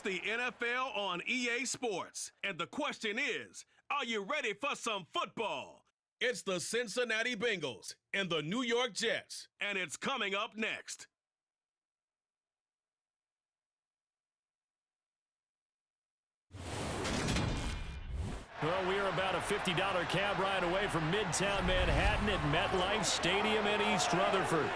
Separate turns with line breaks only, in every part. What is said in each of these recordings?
the NFL on EA Sports. And the question is, are you ready for some football? It's the Cincinnati Bengals and the New York Jets, and it's coming up next.
Well, we are about a $50 cab ride away from Midtown Manhattan at MetLife Stadium in East Rutherford.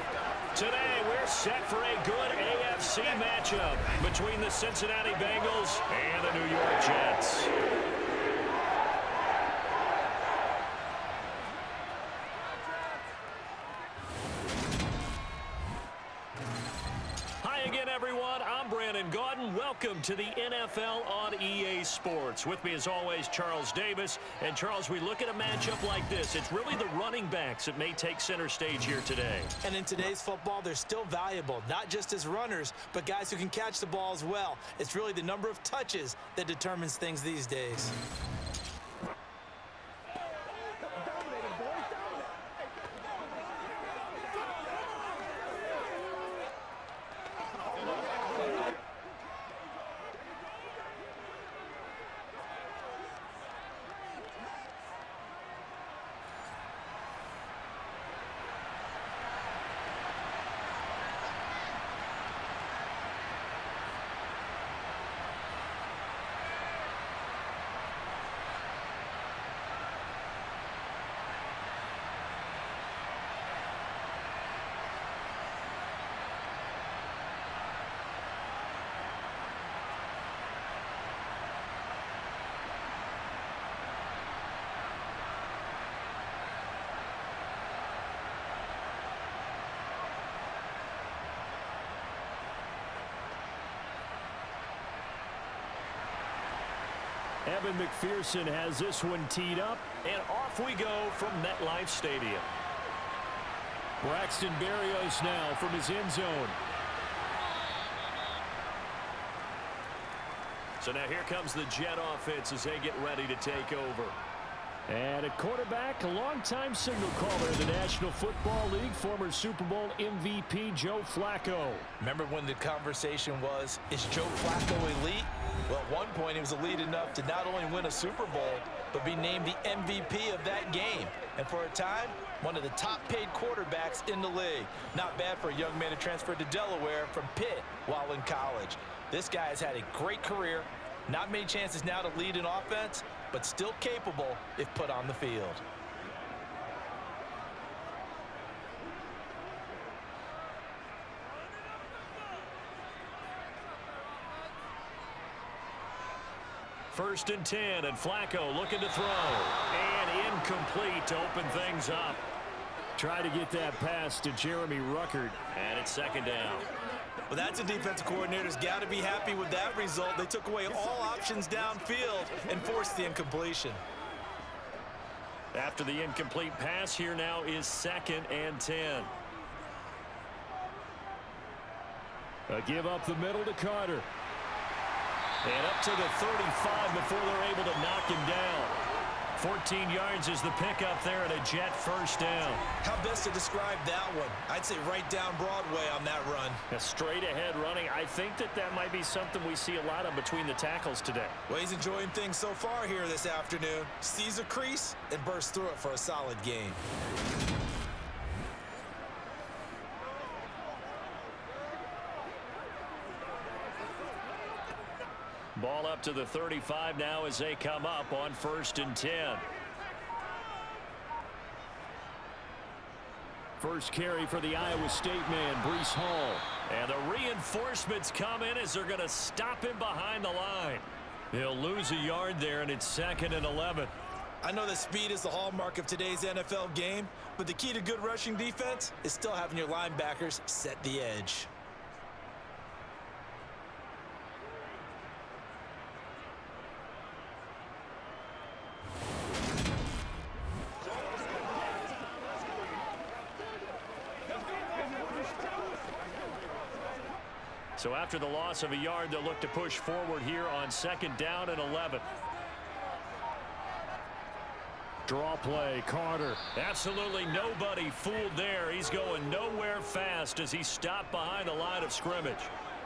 Today, we're set for a good AFC matchup between the Cincinnati Bengals and the New York Jets. Hi again, everyone. I'm Brandon Gaudin. Welcome to the NFL on EA Sports. With me, as always, Charles Davis. And, Charles, we look at a matchup like this. It's really the running backs that may take center stage here today.
And in today's football, they're still valuable, not just as runners, but guys who can catch the ball as well. It's really the number of touches that determines things these days.
Evan McPherson has this one teed up, and off we go from MetLife Stadium. Braxton Berrios now from his end zone. So now here comes the Jet offense as they get ready to take over. And at quarterback, a longtime signal caller in the National Football League, former Super Bowl MVP Joe Flacco.
Remember when the conversation was, is Joe Flacco elite? Well, at one point, he was elite enough to not only win a Super Bowl, but be named the MVP of that game. And for a time, one of the top-paid quarterbacks in the league. Not bad for a young man who transferred to Delaware from Pitt while in college. This guy has had a great career. Not many chances now to lead an offense, but still capable if put on the field.
First and 10, and Flacco looking to throw. And incomplete to open things up. Try to get that pass to Jeremy Ruckert. And it's second down.
Well, that's a defensive coordinator's got to be happy with that result. They took away all options downfield and forced the incompletion.
After the incomplete pass, here now is second and 10. A give up the middle to Carter. And up to the 35 before they're able to knock him down. 14 yards is the pickup there and a Jet first down.
How best to describe that one? I'd say right down Broadway on that run.
A straight ahead running. I think that might be something we see a lot of between the tackles today.
Well, he's enjoying things so far here this afternoon. Sees a crease and bursts through it for a solid gain.
Ball up to the 35 now as they come up on first and 10. First carry for the Iowa State man, Breece Hall. And the reinforcements come in as they're going to stop him behind the line. He'll lose a yard there, and it's second and 11.
I know that speed is the hallmark of today's NFL game, but the key to good rushing defense is still having your linebackers set the edge.
So after the loss of a yard, they'll look to push forward here on second down and 11. Draw play, Carter. Absolutely nobody fooled there. He's going nowhere fast as he stopped behind the line of scrimmage.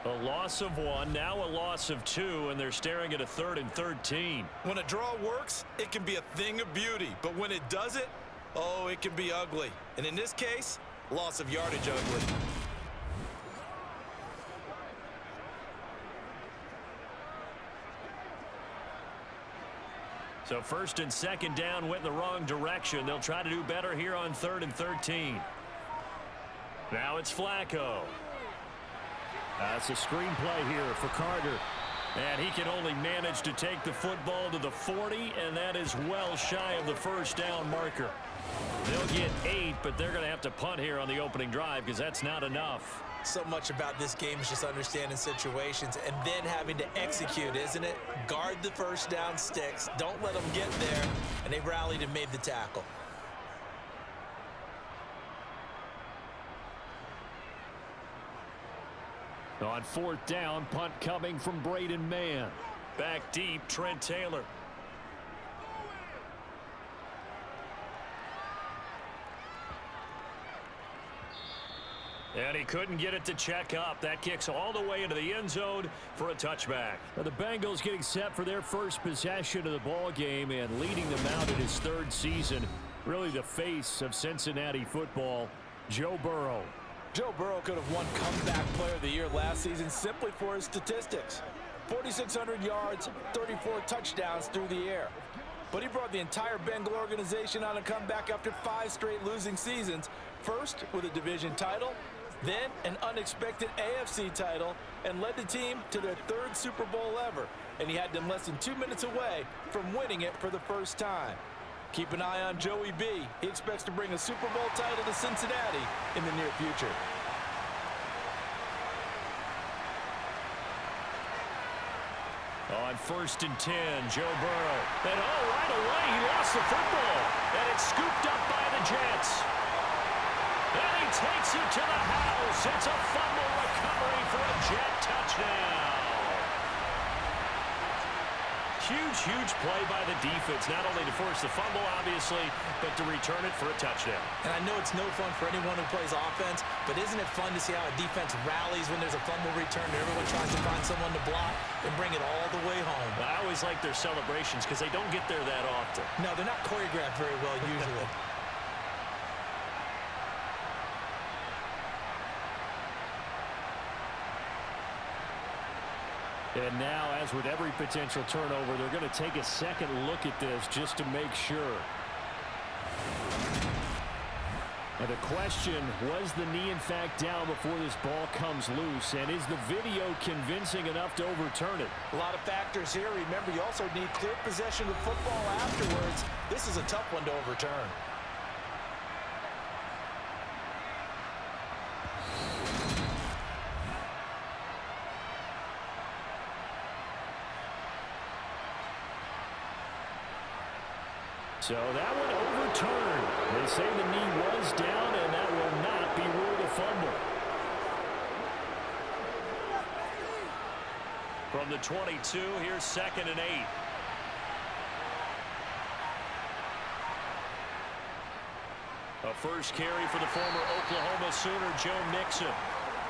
A loss of 1, now a loss of 2, and they're staring at a 3rd and 13.
When a draw works, it can be a thing of beauty. But when it doesn't, oh, it can be ugly. And in this case, loss of yardage ugly.
So 1st and 2nd down went in the wrong direction. They'll try to do better here on 3rd and 13. Now it's Flacco. That's a screen play here for Carter. And he can only manage to take the football to the 40, and that is well shy of the 1st down marker. They'll get 8, but they're going to have to punt here on the opening drive because that's not enough.
So much about this game is just understanding situations and then having to execute, isn't it? Guard the 1st down sticks. Don't let them get there. And they rallied and made the tackle.
On 4th down, punt coming from Braden Mann. Back deep, Trent Taylor. And he couldn't get it to check up. That kicks all the way into the end zone for a touchback. Now the Bengals getting set for their first possession of the ball game and leading them out in his 3rd season. Really the face of Cincinnati football, Joe Burrow.
Joe Burrow could have won Comeback Player of the Year last season simply for his statistics. 4,600 yards, 34 touchdowns through the air. But he brought the entire Bengal organization on a comeback after 5 straight losing seasons. First with a division title, then an unexpected AFC title, and led the team to their 3rd Super Bowl ever. And he had them less than 2 minutes away from winning it for the first time. Keep an eye on Joey B. He expects to bring a Super Bowl title to Cincinnati in the near future.
On 1st and 10, Joe Burrow. And right away, he lost the football. And it's scooped up by the Jets. And he takes it to the house. It's a fumble recovery for a Jet touchdown. Huge play by the defense, not only to force the fumble, obviously, but to return it for a touchdown.
And I know it's no fun for anyone who plays offense, but isn't it fun to see how a defense rallies when there's a fumble return and everyone tries to find someone to block and bring it all the way home?
I always like their celebrations because they don't get there that often.
No, they're not choreographed very well usually.
And now, as with every potential turnover, they're going to take a second look at this just to make sure. And the question, was the knee in fact down before this ball comes loose? And is the video convincing enough to overturn it?
A lot of factors here. Remember, you also need clear possession of football afterwards. This is a tough one to overturn.
So that one overturned. They say the knee was down, and that will not be ruled a fumble. From the 22, here's 2nd and 8. A first carry for the former Oklahoma Sooner, Joe Mixon.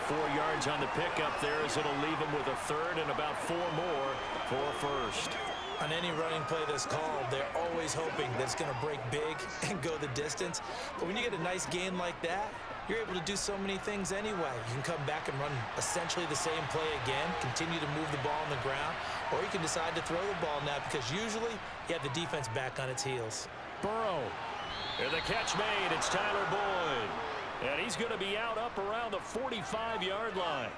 4 yards on the pickup there as it'll leave him with a 3rd and about 4 more for a first.
On any running play that's called, they're always hoping that it's going to break big and go the distance. But when you get a nice gain like that, you're able to do so many things anyway. You can come back and run essentially the same play again, continue to move the ball on the ground, or you can decide to throw the ball now because usually you have the defense back on its heels.
Burrow. And the catch made. It's Tyler Boyd. And he's going to be out up around the 45-yard line.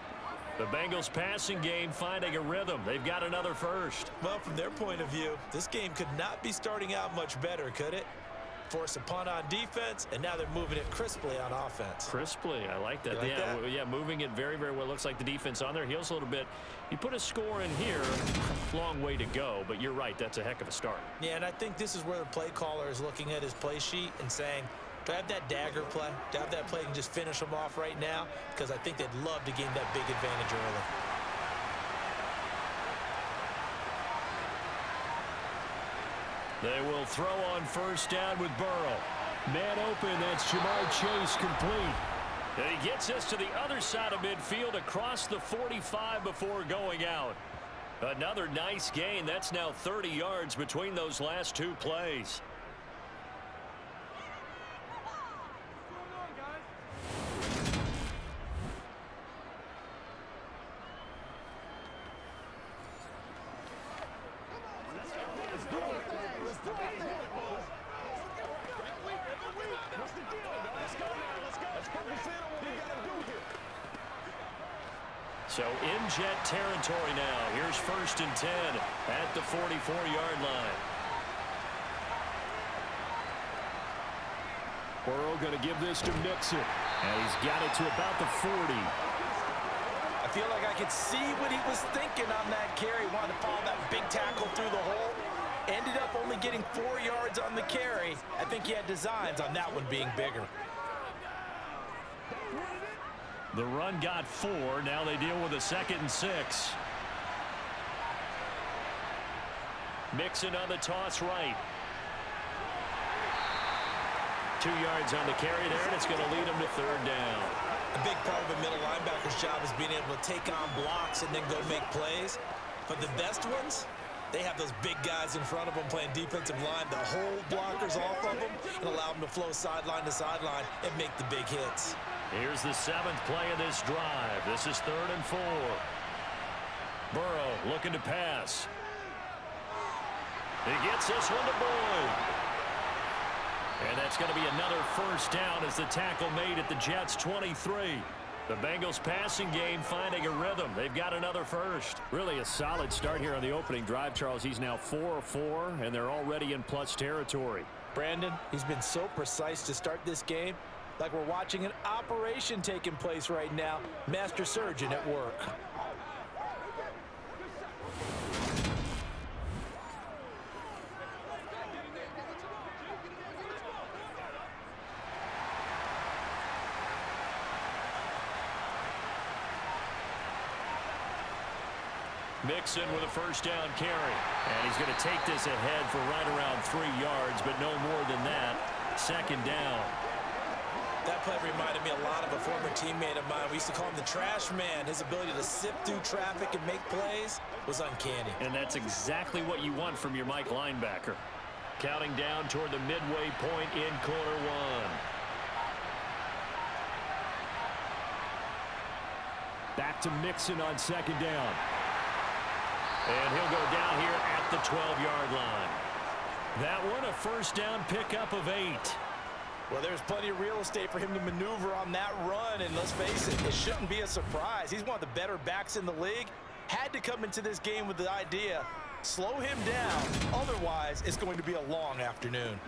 The Bengals passing game finding a rhythm. They've got another first.
Well, from their point of view, this game could not be starting out much better, could it? Force a punt on defense, and now they're moving it crisply on offense.
Crisply, I like that.
You like that?
Yeah, moving it very, very well. Looks like the defense on their heels a little bit. You put a score in here, long way to go, but you're right, that's a heck of a start.
Yeah, and I think this is where the play caller is looking at his play sheet and saying, do I have that dagger play? Do I have that play and just finish them off right now? Because I think they'd love to gain that big advantage early.
They will throw on first down with Burrow. Man open, that's Jamar Chase complete. And he gets us to the other side of midfield across the 45 before going out. Another nice gain. That's now 30 yards between those last two plays. So in Jet territory now. Here's 1st and 10 at the 44-yard line.
Burrow going to give this to Mixon. And he's got it to about the 40.
I feel like I could see what he was thinking on that carry. Wanted to follow that big tackle through the hole. Ended up only getting 4 yards on the carry. I think he had designs on that one being bigger.
The run got 4. Now they deal with a 2nd and 6. Mixon on the toss right. 2 yards on the carry there, and it's going to lead him to 3rd down.
A big part of a middle linebacker's job is being able to take on blocks and then go make plays. But the best ones, they have those big guys in front of them playing defensive line that hold blockers off of them and allow them to flow sideline to sideline and make the big hits.
Here's the 7th play of this drive. This is 3rd and 4. Burrow looking to pass. He gets this one to Boyd. And that's going to be another 1st down as the tackle made at the Jets' 23. The Bengals passing game finding a rhythm. They've got another 1st.
Really a solid start here on the opening drive, Charles. He's now 4 of 4, and they're already in plus territory.
Brandon, he's been so precise to start this game. Like we're watching an operation taking place right now. Master surgeon at work.
Mixon with a 1st down carry. And he's going to take this ahead for right around 3 yards, but no more than that. 2nd down.
That play reminded me a lot of a former teammate of mine. We used to call him the trash man. His ability to sift through traffic and make plays was uncanny.
And that's exactly what you want from your Mike linebacker. Counting down toward the midway point in quarter 1.
Back to Mixon on 2nd down.
And he'll go down here at the 12-yard line. That one a 1st down pickup of 8.
Well, there's plenty of real estate for him to maneuver on that run, and let's face it, it shouldn't be a surprise. He's one of the better backs in the league. Had to come into this game with the idea, slow him down, otherwise it's going to be a long afternoon.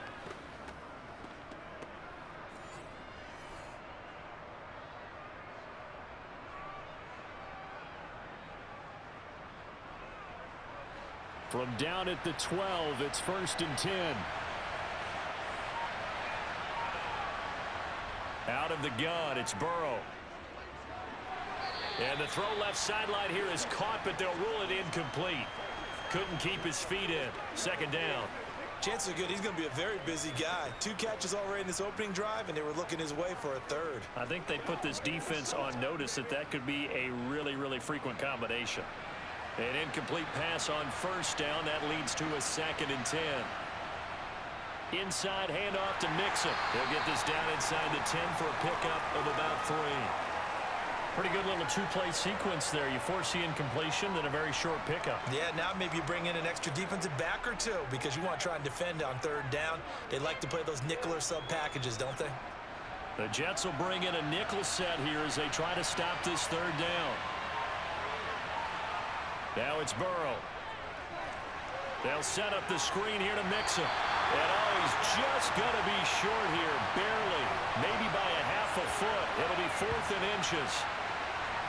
From down at the 12, it's 1st and 10.
Out of the gun, it's Burrow. And the throw left sideline here is caught, but they'll rule it incomplete. Couldn't keep his feet in. 2nd down.
Chances are good he's going to be a very busy guy. 2 catches already in this opening drive, and they were looking his way for a 3rd.
I think they put this defense on notice that could be a really, really frequent combination. An incomplete pass on 1st down. That leads to a 2nd and 10. Inside handoff to Mixon. He'll get this down inside the 10 for a pickup of about 3. Pretty good little 2-play sequence there. You force the incompletion, then a very short pickup.
Yeah, now maybe you bring in an extra defensive back or 2 because you want to try and defend on 3rd down. They like to play those nickel or sub packages, don't they?
The Jets will bring in a nickel set here as they try to stop this 3rd down. Now it's Burrow. They'll set up the screen here to Mixon. And he's just going to be short here, barely, maybe by a half a foot. It'll be 4th and inches.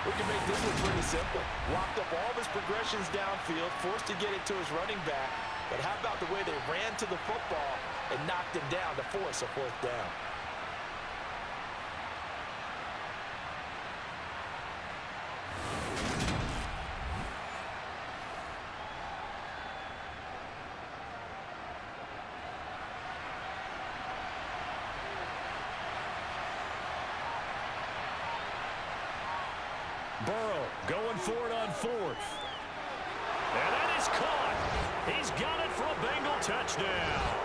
We can make this one pretty simple. Locked up all of his progressions downfield, forced to get it to his running back. But how about the way they ran to the football and knocked him down to force a 4th down?
for it on fourth. And that is caught. He's got it for a Bengal touchdown.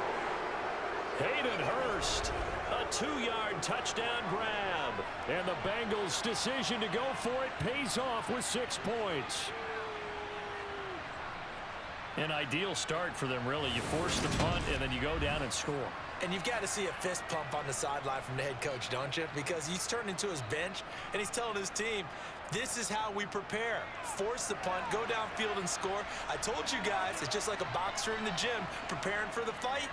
Hayden Hurst, a 2-yard touchdown grab. And the Bengals' decision to go for it pays off with 6 points. An ideal start for them, really. You force the punt, and then you go down and score.
And you've got to see a fist pump on the sideline from the head coach, don't you? Because he's turned into his bench, and he's telling his team, this is how we prepare. Force the punt, go downfield and score. I told you guys, it's just like a boxer in the gym preparing for the fight.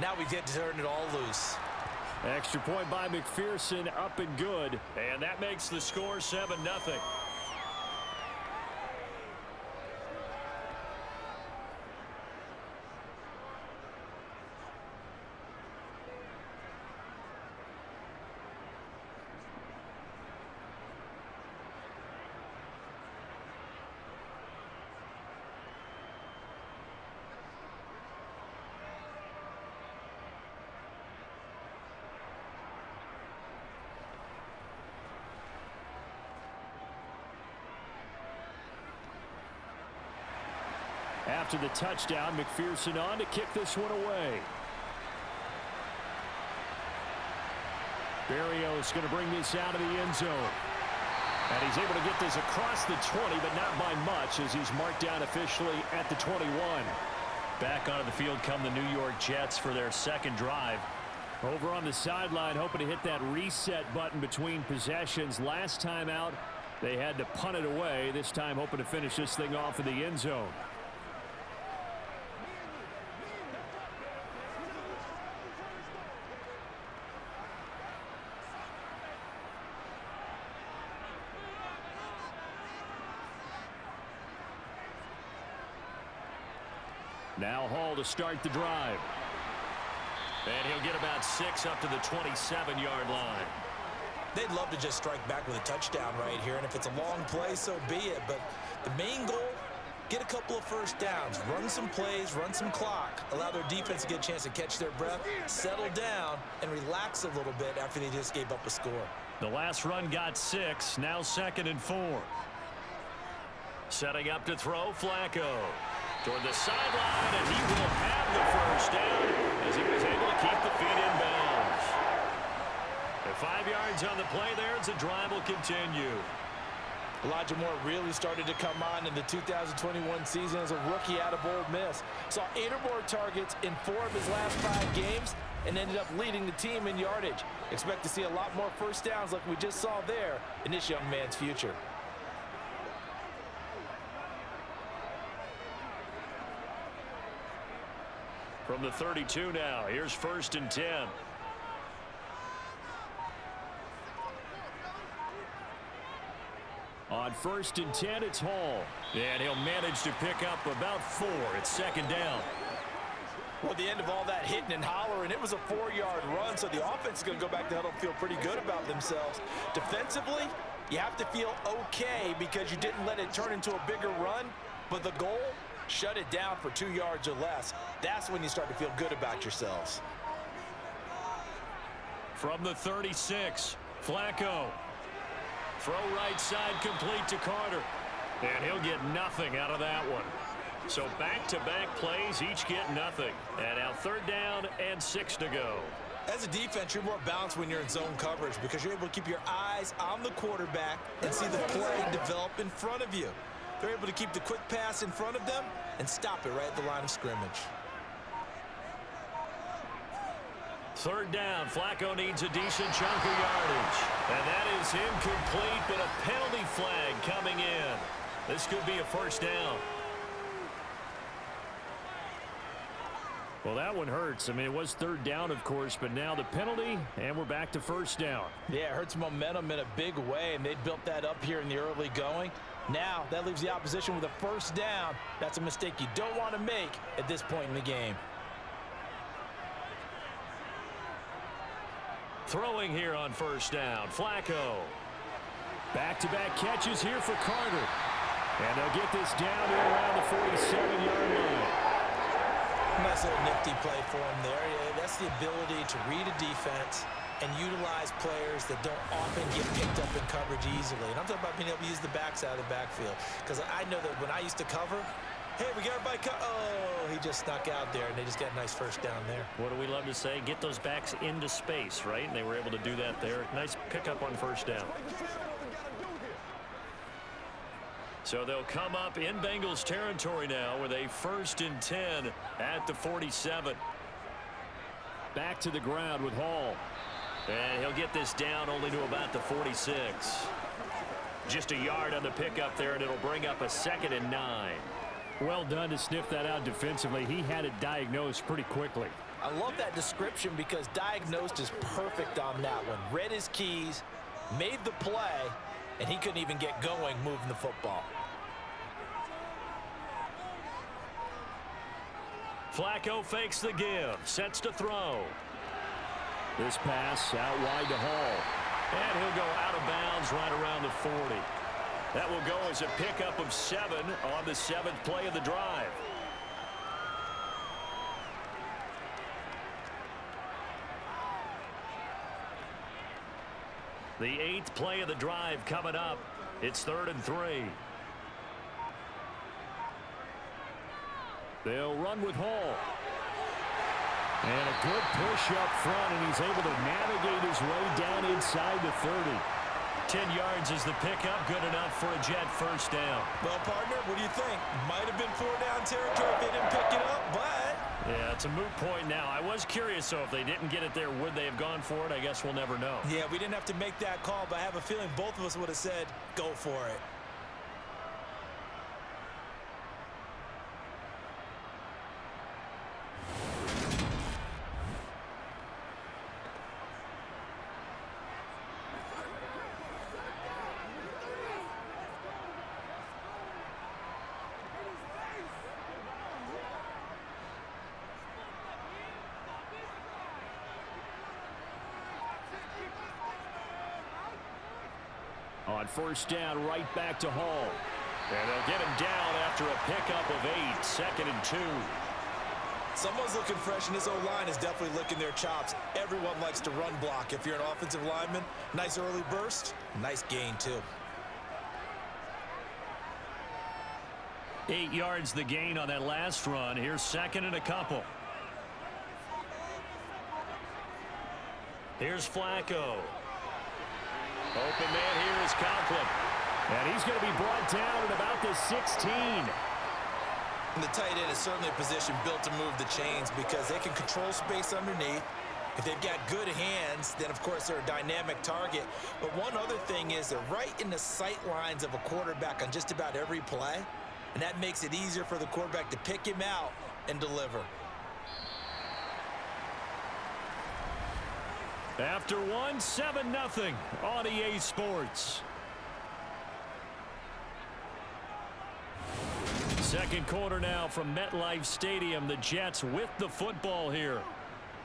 Now we get to turn it all loose.
Extra point by McPherson, up and good. And that makes the score 7-0. After the touchdown, McPherson on to kick this one away. Berrios going to bring this out of the end zone. And he's able to get this across the 20, but not by much, as he's marked down officially at the 21. Back onto the field come the New York Jets for their second drive. Over on the sideline, hoping to hit that reset button between possessions. Last time out, they had to punt it away. This time hoping to finish this thing off in the end zone. Now Hall to start the drive. And he'll get about 6 up to the 27-yard line.
They'd love to just strike back with a touchdown right here, and if it's a long play, so be it. But the main goal, get a couple of first downs, run some plays, run some clock, allow their defense to get a chance to catch their breath, settle down, and relax a little bit after they just gave up a score.
The last run got 6, now 2nd and 4. Setting up to throw, Flacco. Toward the sideline, and he will have the first down as he was able to keep the feet in bounds. And 5 yards on the play there as the drive will continue.
Elijah Moore really started to come on in the 2021 season as a rookie out of Ole Miss. Saw 8 or more targets in 4 of his last 5 games and ended up leading the team in yardage. Expect to see a lot more first downs like we just saw there in this young man's future.
From the 32 now, here's 1st and 10. On 1st and 10, it's Hall. And he'll manage to pick up about 4. It's 2nd down.
Well, at the end of all that hitting and hollering, it was a 4-yard run, so the offense is going to go back to huddle and feel pretty good about themselves. Defensively, you have to feel okay because you didn't let it turn into a bigger run, but the goal, shut it down for 2 yards or less. That's when you start to feel good about yourselves.
From the 36, Flacco. Throw right side complete to Carter. And he'll get nothing out of that one. So back-to-back plays, each get nothing. And now 3rd down and 6 to go.
As a defense, you're more balanced when you're in zone coverage because you're able to keep your eyes on the quarterback and see the play develop in front of you. They're able to keep the quick pass in front of them and stop it right at the line of scrimmage.
3rd down. Flacco needs a decent chunk of yardage. And that is incomplete, but a penalty flag coming in. This could be a 1st down. Well, that one hurts. I mean, it was 3rd down, of course, but now the penalty, and we're back to 1st down.
Yeah, it hurts momentum in a big way, and they built that up here in the early going. Now, that leaves the opposition with a 1st down. That's a mistake you don't want to make at this point in the game.
Throwing here on 1st down, Flacco. Back-to-back catches here for Carter. And they'll get this down to around the 47-yard line.
nice little nifty play for him there. Yeah, that's the ability to read a defense and utilize players that don't often get picked up in coverage easily. And I'm talking about being able to use the backside of the backfield. Because I know that when I used to cover, hey, we got everybody oh, he just snuck out there, and they just got a nice first down there.
What do we love to say? Get those backs into space, right? And they were able to do that there. Nice pickup on first down. So they'll come up in Bengals territory now with a 1st and 10 at the 47.
Back to the ground with Hall.
And he'll get this down only to about the 46. Just a yard on the pickup there, and it'll bring up a 2nd and 9.
Well done to sniff that out defensively. He had it diagnosed pretty quickly.
I love that description because diagnosed is perfect on that one. Read his keys, made the play, and he couldn't even get going moving the football.
Flacco fakes the give, sets to throw.
This pass out wide to Hall.
And he'll go out of bounds right around the 40. That will go as a pickup of 7 on the 7th play of the drive. The 8th play of the drive coming up. It's 3rd and 3.
They'll run with Hall. And a good push up front, and he's able to navigate his way down inside the 30.
10 yards is the pickup, good enough for a Jet first down.
Well, partner, what do you think? Might have been 4-down territory if they didn't pick it up, but...
Yeah, it's a moot point now. I was curious, so if they didn't get it there, would they have gone for it? I guess we'll never know.
Yeah, we didn't have to make that call, but I have a feeling both of us would have said, go for it.
On first down, right back to Hall.
And they'll get him down after a pickup of 8, 2nd and 2.
Someone's looking fresh, and this O-line is definitely licking their chops. Everyone likes to run block. If you're an offensive lineman, nice early burst, nice gain, too.
8 yards the gain on that last run. Here's 2nd and a couple. Here's Flacco. Open man here is Conklin.
And he's going to be brought down at about the 16.
And the tight end is certainly a position built to move the chains because they can control space underneath. If they've got good hands, then, of course, they're a dynamic target. But one other thing is they're right in the sight lines of a quarterback on just about every play. And that makes it easier for the quarterback to pick him out and deliver.
After one, 7-0 on EA Sports. Second quarter now from MetLife Stadium. The Jets with the football here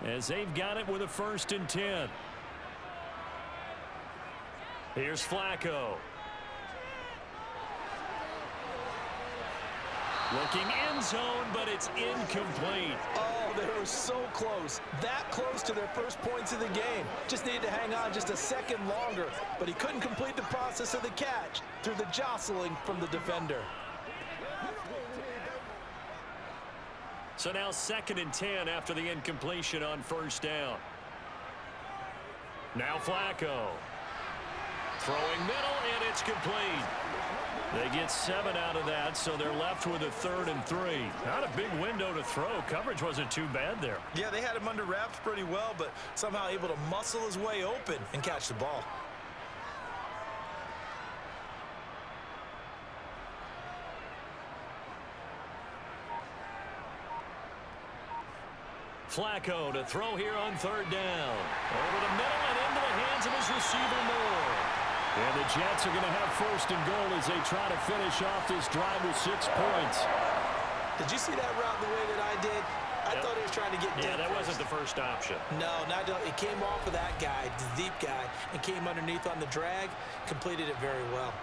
as they've got it with a 1st and 10. Here's Flacco. Looking end zone, but it's incomplete.
Oh, they were so close. That close to their first points of the game. Just needed to hang on just a second longer, but he couldn't complete the process of the catch through the jostling from the defender.
So now 2nd and 10 after the incompletion on first down. Now Flacco. Throwing middle, and it's complete. They get 7 out of that, so they're left with a 3rd and 3. Not a big window to throw. Coverage wasn't too bad there.
Yeah, they had him under wraps pretty well, but somehow able to muscle his way open and catch the ball.
Flacco to throw here on 3rd down. Over the middle and into the hands of his receiver Moore.
And the Jets are going to have 1st and goal as they try to finish off this drive with 6 points.
Did you see that route the way that I did? I thought he was trying to get deep.
Yeah, that wasn't the first option.
No, it came off of that guy, the deep guy, and came underneath on the drag, completed it very well.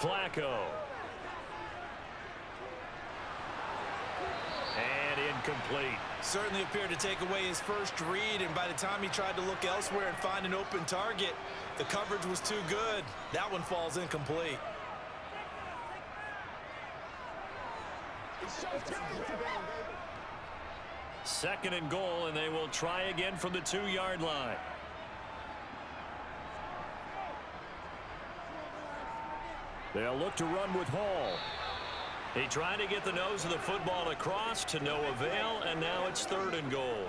Flacco. And incomplete.
Certainly appeared to take away his first read, and by the time he tried to look elsewhere and find an open target, the coverage was too good. That one falls incomplete.
Second and goal, and they will try again from the 2-yard line.
They'll look to run with Hall.
He tried to get the nose of the football across to no avail, and now it's third and goal.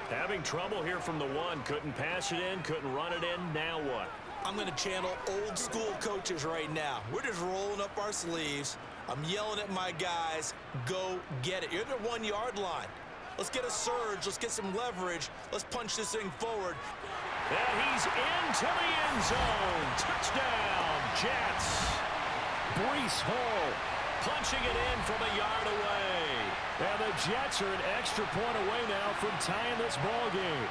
Having trouble here from the 1. Couldn't pass it in, couldn't run it in. Now what?
I'm going to channel old school coaches right now. We're just rolling up our sleeves. I'm yelling at my guys, go get it. You're at the 1-yard line. Let's get a surge. Let's get some leverage. Let's punch this thing forward.
And he's into the end zone. Touchdown, Jets.
Breece Hall
Punching it in from a yard away.
And the Jets are an extra point away now from tying this ball game.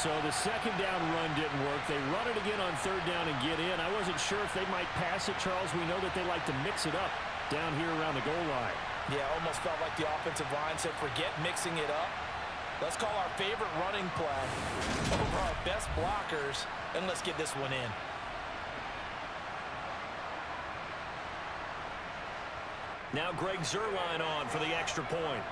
So the second down run didn't work. They run it again on third down and get in. I wasn't sure if they might pass it, Charles. We know that they like to mix it up down here around the goal line.
Yeah, almost felt like the offensive line said, forget mixing it up. Let's call our favorite running play over our best blockers, and let's get this one in.
Now Greg Zuerlein on for the extra point.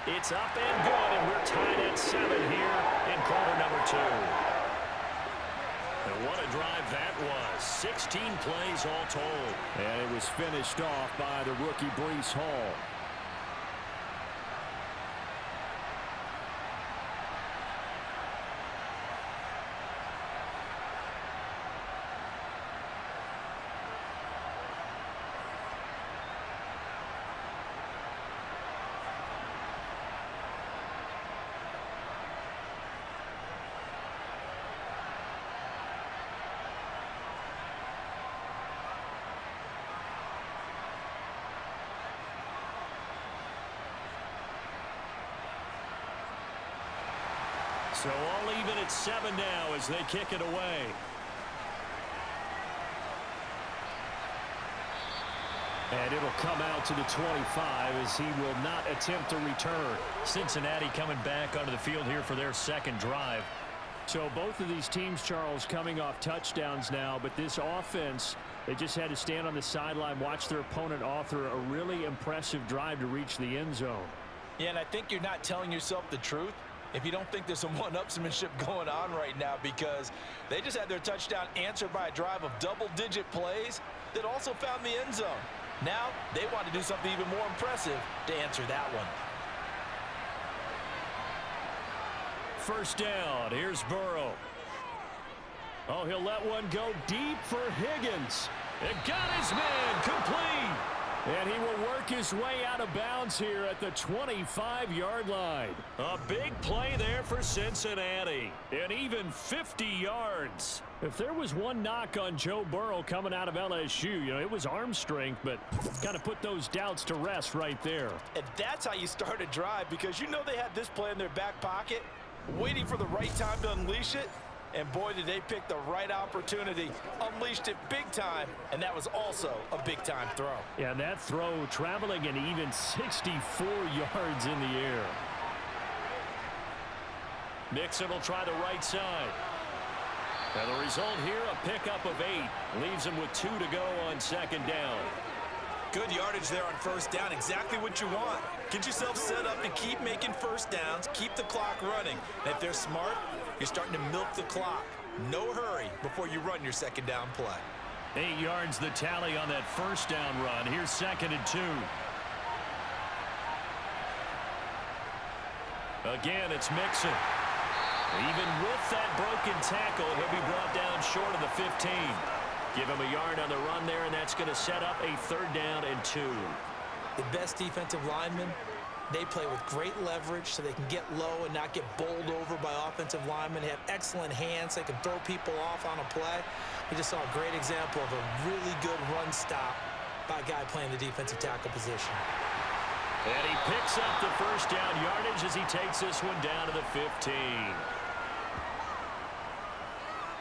It's up and good, and we're tied at 7 here in quarter number 2. And what a drive that was. 16 plays all told.
And it was finished off by the rookie Breece Hall.
So all even at 7 now as they kick it away.
And it'll come out to the 25 as he will not attempt to return.
Cincinnati coming back onto the field here for their second drive.
So both of these teams, Charles, coming off touchdowns now, but this offense, they just had to stand on the sideline, watch their opponent author a really impressive drive to reach the end zone.
Yeah, and I think you're not telling yourself the truth if you don't think there's some one-upsmanship going on right now, because they just had their touchdown answered by a drive of double-digit plays that also found the end zone. Now they want to do something even more impressive to answer that one.
First down. Here's Burrow.
Oh, he'll let one go deep for Higgins.
It got his man complete.
And he will work his way out of bounds here at the 25-yard line.
A big play there for Cincinnati.
And even 50 yards. If there was one knock on Joe Burrow coming out of LSU, it was arm strength, but kind of put those doubts to rest right there.
And that's how you start a drive, because you know they had this play in their back pocket, waiting for the right time to unleash it. And boy, did they pick the right opportunity, unleashed it big time, and that was also a big-time throw.
Yeah, that throw traveling an even 64 yards in the air.
Mixon will try the right side. And the result here, a pickup of 8. Leaves him with 2 to go on second down.
Good yardage there on first down, exactly what you want. Get yourself set up to keep making first downs, keep the clock running. And if they're smart, you're starting to milk the clock. No hurry before you run your second down play.
8 yards the tally on that first down run. Here's second and 2. Again, it's Mixon. Even with that broken tackle, he'll be brought down short of the 15. Give him a yard on the run there, and that's going to set up a third down and 2.
The best defensive linemen, they play with great leverage so they can get low and not get bowled over by offensive linemen. They have excellent hands. They can throw people off on a play. We just saw a great example of a really good run stop by a guy playing the defensive tackle position.
And he picks up the first down yardage as he takes this one down to the 15.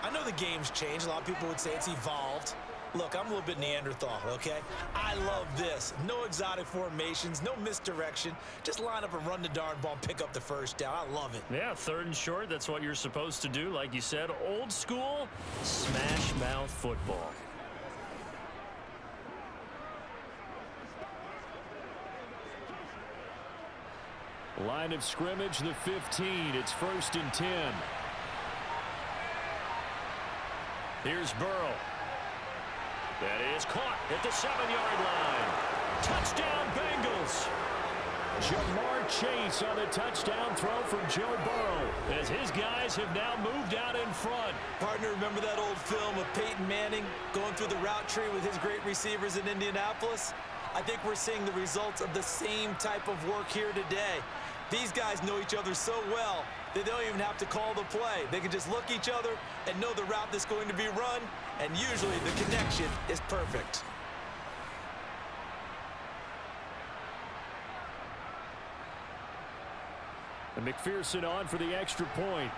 I know the game's changed. A lot of people would say it's evolved. Look, I'm a little bit Neanderthal, okay? I love this. No exotic formations, no misdirection. Just line up and run the darn ball and pick up the first down. I love it.
Yeah, 3rd and short. That's what you're supposed to do. Like you said, old school smash mouth football.
Line of scrimmage, the 15. It's 1st and 10.
Here's Burrow. That is caught at the 7-yard line. Touchdown, Bengals.
Jamar Chase on the touchdown throw from Joe Burrow,
as his guys have now moved out in front.
Partner, remember that old film of Peyton Manning going through the route tree with his great receivers in Indianapolis? I think we're seeing the results of the same type of work here today. These guys know each other so well that they don't even have to call the play. They can just look each other and know the route that's going to be run, and usually the connection is perfect.
And McPherson on for the extra point.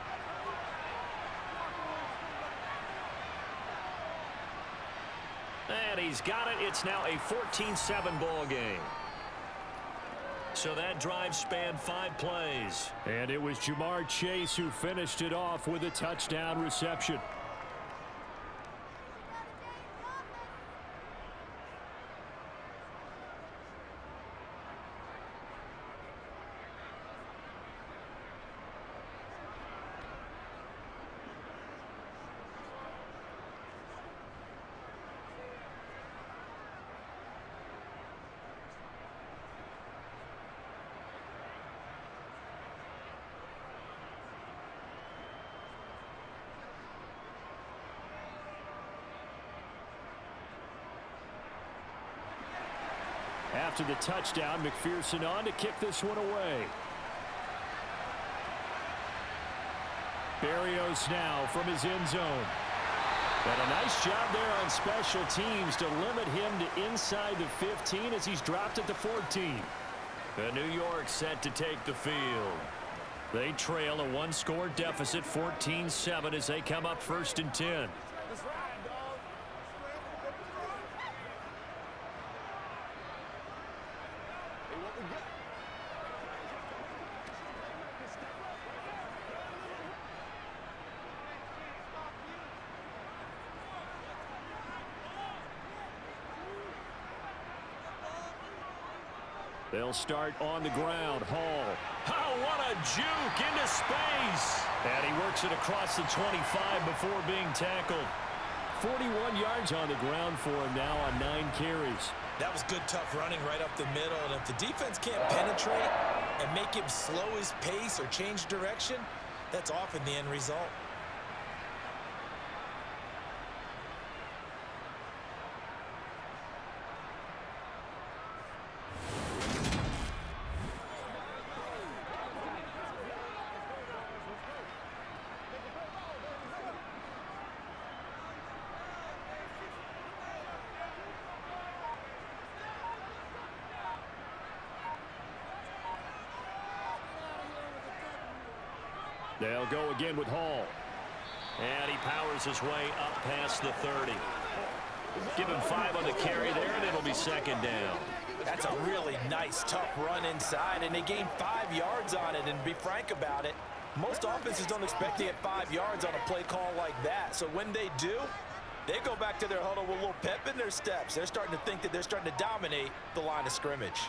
And he's got it. It's now a 14-7 ball game. So that drive spanned 5 plays.
And it was Jamar Chase who finished it off with a touchdown reception. After the touchdown, McPherson on to kick this one away. Berrios now from his end zone. And a nice job there on special teams to limit him to inside the 15 as he's dropped at the 14.
The New York set to take the field. They trail a 1-score deficit, 14-7, as they come up 1st and 10.
They'll start on the ground. Hall.
Oh, what a juke into space. And he works it across the 25 before being tackled.
41 yards on the ground for him now on 9 carries.
That was good, tough running right up the middle. And if the defense can't penetrate and make him slow his pace or change direction, that's often the end result.
They'll go again with Hall.
And he powers his way up past the 30. Give him 5 on the carry there, and it'll be 2nd down.
That's a really nice, tough run inside, and they gained 5 yards on it. And to be frank about it, most offenses don't expect to get 5 yards on a play call like that. So when they do, they go back to their huddle with a little pep in their steps. They're starting to think that they're starting to dominate the line of scrimmage.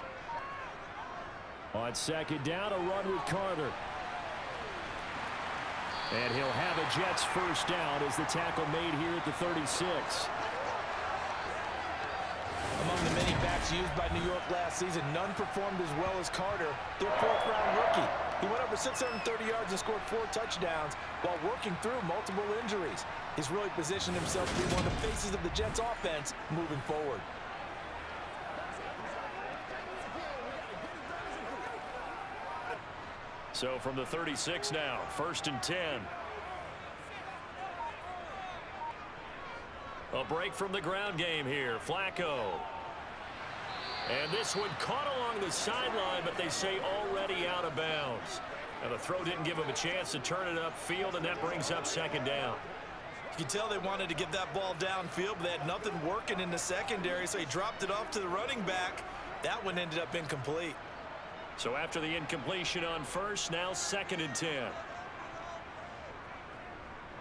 On 2nd down, a run with Carter. And he'll have a Jets first down as the tackle made here at the 36.
Among the many backs used by New York last season, none performed as well as Carter, their 4th-round rookie. He went over 630 yards and scored 4 touchdowns while working through multiple injuries. He's really positioned himself to be one of the faces of the Jets offense moving forward.
So from the 36 now, 1st and 10. A break from the ground game here. Flacco. And this one caught along the sideline, but they say already out of bounds. And the throw didn't give him a chance to turn it upfield, and that brings up second down.
You can tell they wanted to get that ball downfield, but they had nothing working in the secondary, so he dropped it off to the running back. That one ended up incomplete.
So after the incompletion on first, now 2nd and 10.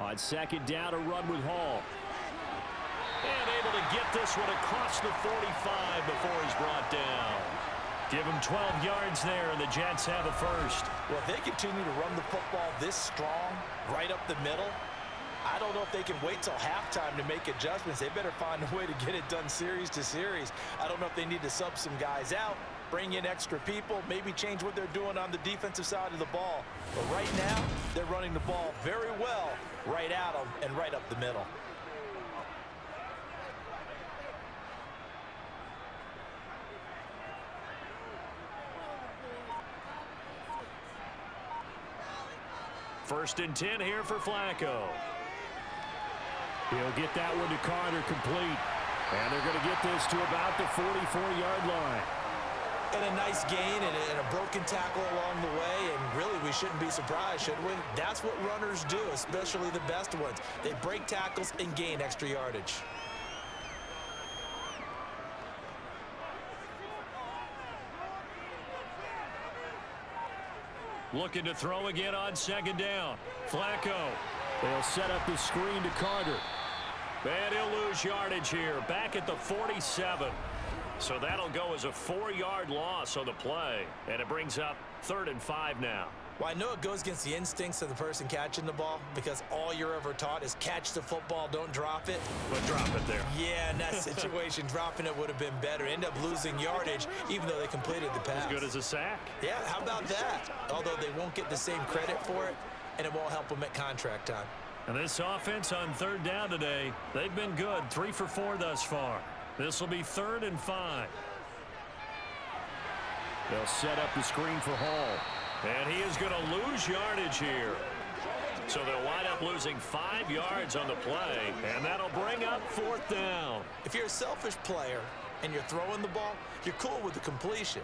On second down, a run with Hall.
And able to get this one across the 45 before he's brought down. Give him 12 yards there, and the Jets have a first.
Well, if they continue to run the football this strong, right up the middle, I don't know if they can wait till halftime to make adjustments. They better find a way to get it done series to series. I don't know if they need to sub some guys out, bring in extra people, maybe change what they're doing on the defensive side of the ball. But right now, they're running the ball very well right at them and right up the middle.
First and 10 here for Flacco.
He'll get that one to Carter complete. And they're going to get this to about the 44-yard line.
And a nice gain and a broken tackle along the way, and really we shouldn't be surprised, should we? That's what runners do, especially the best ones. They break tackles and gain extra yardage.
Looking to throw again on second down. Flacco.
They'll set up the screen to Carter.
And he'll lose yardage here, back at the 47. So that'll go as a 4-yard loss on the play. And it brings up 3rd and 5 now.
Well, I know it goes against the instincts of the person catching the ball, because all you're ever taught is catch the football, don't drop it.
But drop it there.
Yeah, in that situation, dropping it would have been better. End up losing yardage, even though they completed the pass.
As good as a sack.
Yeah, how about that? Although they won't get the same credit for it, and it won't help them at contract time.
And this offense on 3rd down today, they've been good. 3 for 4 thus far. This will be 3rd and 5.
They'll set up the screen for Hall.
And he is going to lose yardage here. So they'll wind up losing 5 yards on the play, and that'll bring up 4th down.
If you're a selfish player and you're throwing the ball, you're cool with the completion.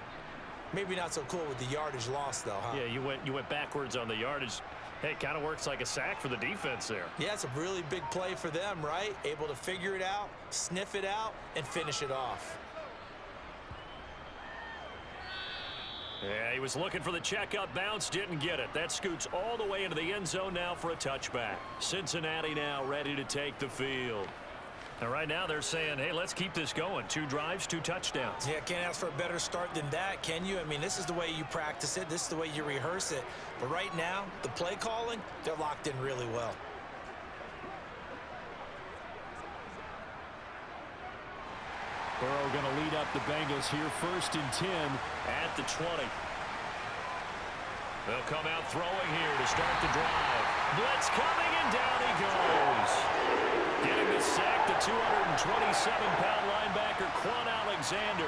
Maybe not so cool with the yardage loss, though, huh?
Yeah, you went backwards on the yardage. Hey, it kind of works like a sack for the defense there.
Yeah, it's a really big play for them, right? Able to figure it out, sniff it out, and finish it off.
Yeah, he was looking for the checkup bounce, didn't get it. That scoots all the way into the end zone now for a touchback. Cincinnati now ready to take the field. And right now they're saying, hey, let's keep this going. 2 drives, 2 touchdowns.
Yeah, can't ask for a better start than that, can you? I mean, this is the way you practice it. This is the way you rehearse it. But right now, the play calling, they're locked in really well.
Burrow going to lead up the Bengals here, 1st and 10
at the 20. They'll come out throwing here to start the drive. Blitz coming, and down he goes. Getting the sack, the 227-pound linebacker, Quan Alexander.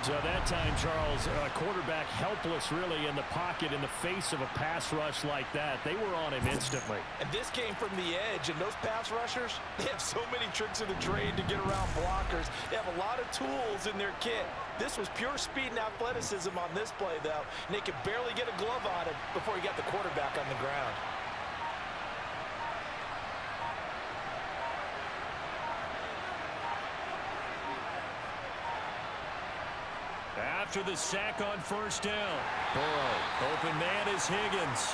So that time, Charles, a quarterback helpless really in the pocket in the face of a pass rush like that. They were on him instantly.
And this came from the edge, and those pass rushers, they have so many tricks of the trade to get around blockers. They have a lot of tools in their kit. This was pure speed and athleticism on this play, though, and they could barely get a glove on it before he got the quarterback on the ground.
After the sack on 1st down, Burrow, open man is Higgins.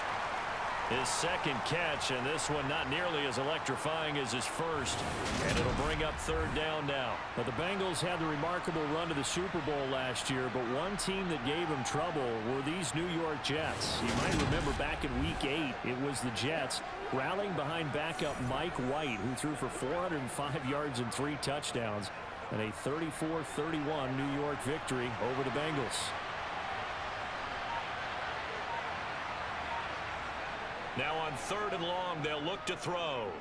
His 2nd catch, and this one not nearly as electrifying as his first. And it'll bring up 3rd down now.
Now, the Bengals had the remarkable run to the Super Bowl last year, but one team that gave them trouble were these New York Jets. You might remember back in Week 8, it was the Jets rallying behind backup Mike White, who threw for 405 yards and 3 touchdowns. And a 34-31 New York victory over the Bengals.
Now on 3rd and long, they'll look to throw.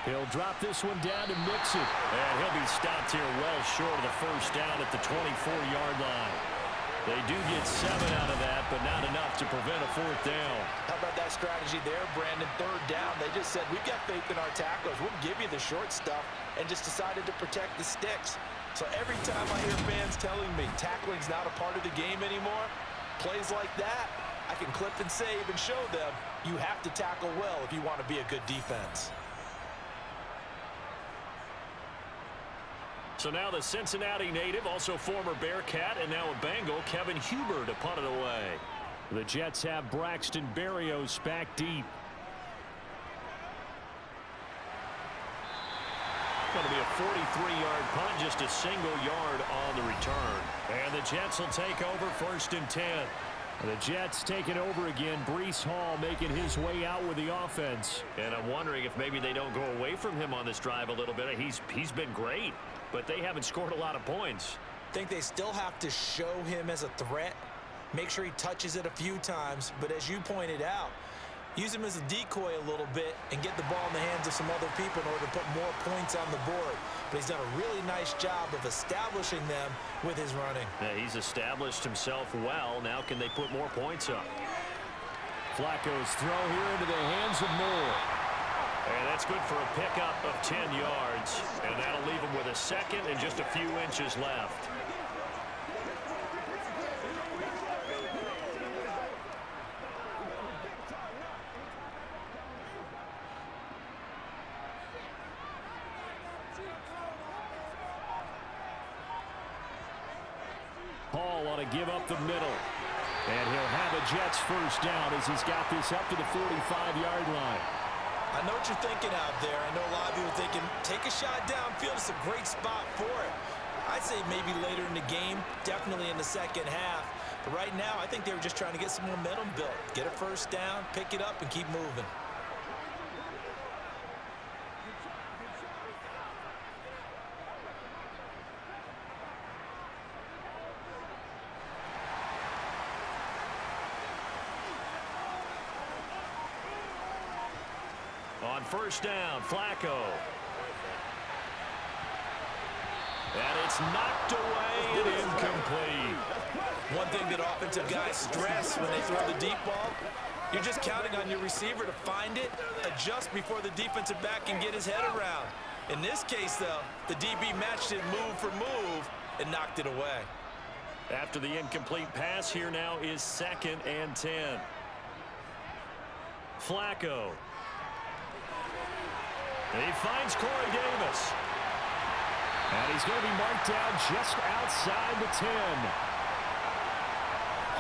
He'll drop this one down to Mixon.
And he'll be stopped here well short of the 1st down at the 24-yard line. They do get 7 out of that, but not enough to prevent a 4th down.
How about that strategy there, Brandon? 3rd down, they just said, we've got faith in our tacklers. We'll give you the short stuff, and just decided to protect the sticks. So every time I hear fans telling me tackling's not a part of the game anymore, plays like that, I can clip and save and show them you have to tackle well if you want to be a good defense.
So now the Cincinnati native, also former Bearcat, and now a Bengal, Kevin Huber, to punt it away. The Jets have Braxton Berrios back deep. Going to be a 43-yard punt, just a single yard on the return. And the Jets will take over 1st and 10. The Jets taking over again. Breece Hall making his way out with the offense. And I'm wondering if maybe they don't go away from him on this drive a little bit. He's been great, but they haven't scored a lot of points.
I think they still have to show him as a threat. Make sure he touches it a few times. But as you pointed out, use him as a decoy a little bit and get the ball in the hands of some other people in order to put more points on the board. But he's done a really nice job of establishing them with his running.
Yeah, he's established himself well. Now can they put more points up?
Flacco's throw here into the hands of Moore.
And that's good for a pickup of 10 yards. And that'll leave him with a second and just a few inches left.
Hall ought to give up the middle. And he'll have a Jets first down as he's got this up to the 45-yard line.
I know what you're thinking out there. I know a lot of you are thinking, take a shot downfield. It's a great spot for it. I'd say maybe later in the game, definitely in the second half. But right now, I think they were just trying to get some momentum built. Get a first down, pick it up, and keep moving.
On first down, Flacco. And it's knocked away and incomplete.
One thing that offensive guys stress when they throw the deep ball, you're just counting on your receiver to find it, adjust before the defensive back can get his head around. In this case, though, the DB matched it move for move and knocked it away.
After the incomplete pass, here now is 2nd and 10. Flacco. And he finds Corey Davis.
And he's going to be marked down just outside the 10.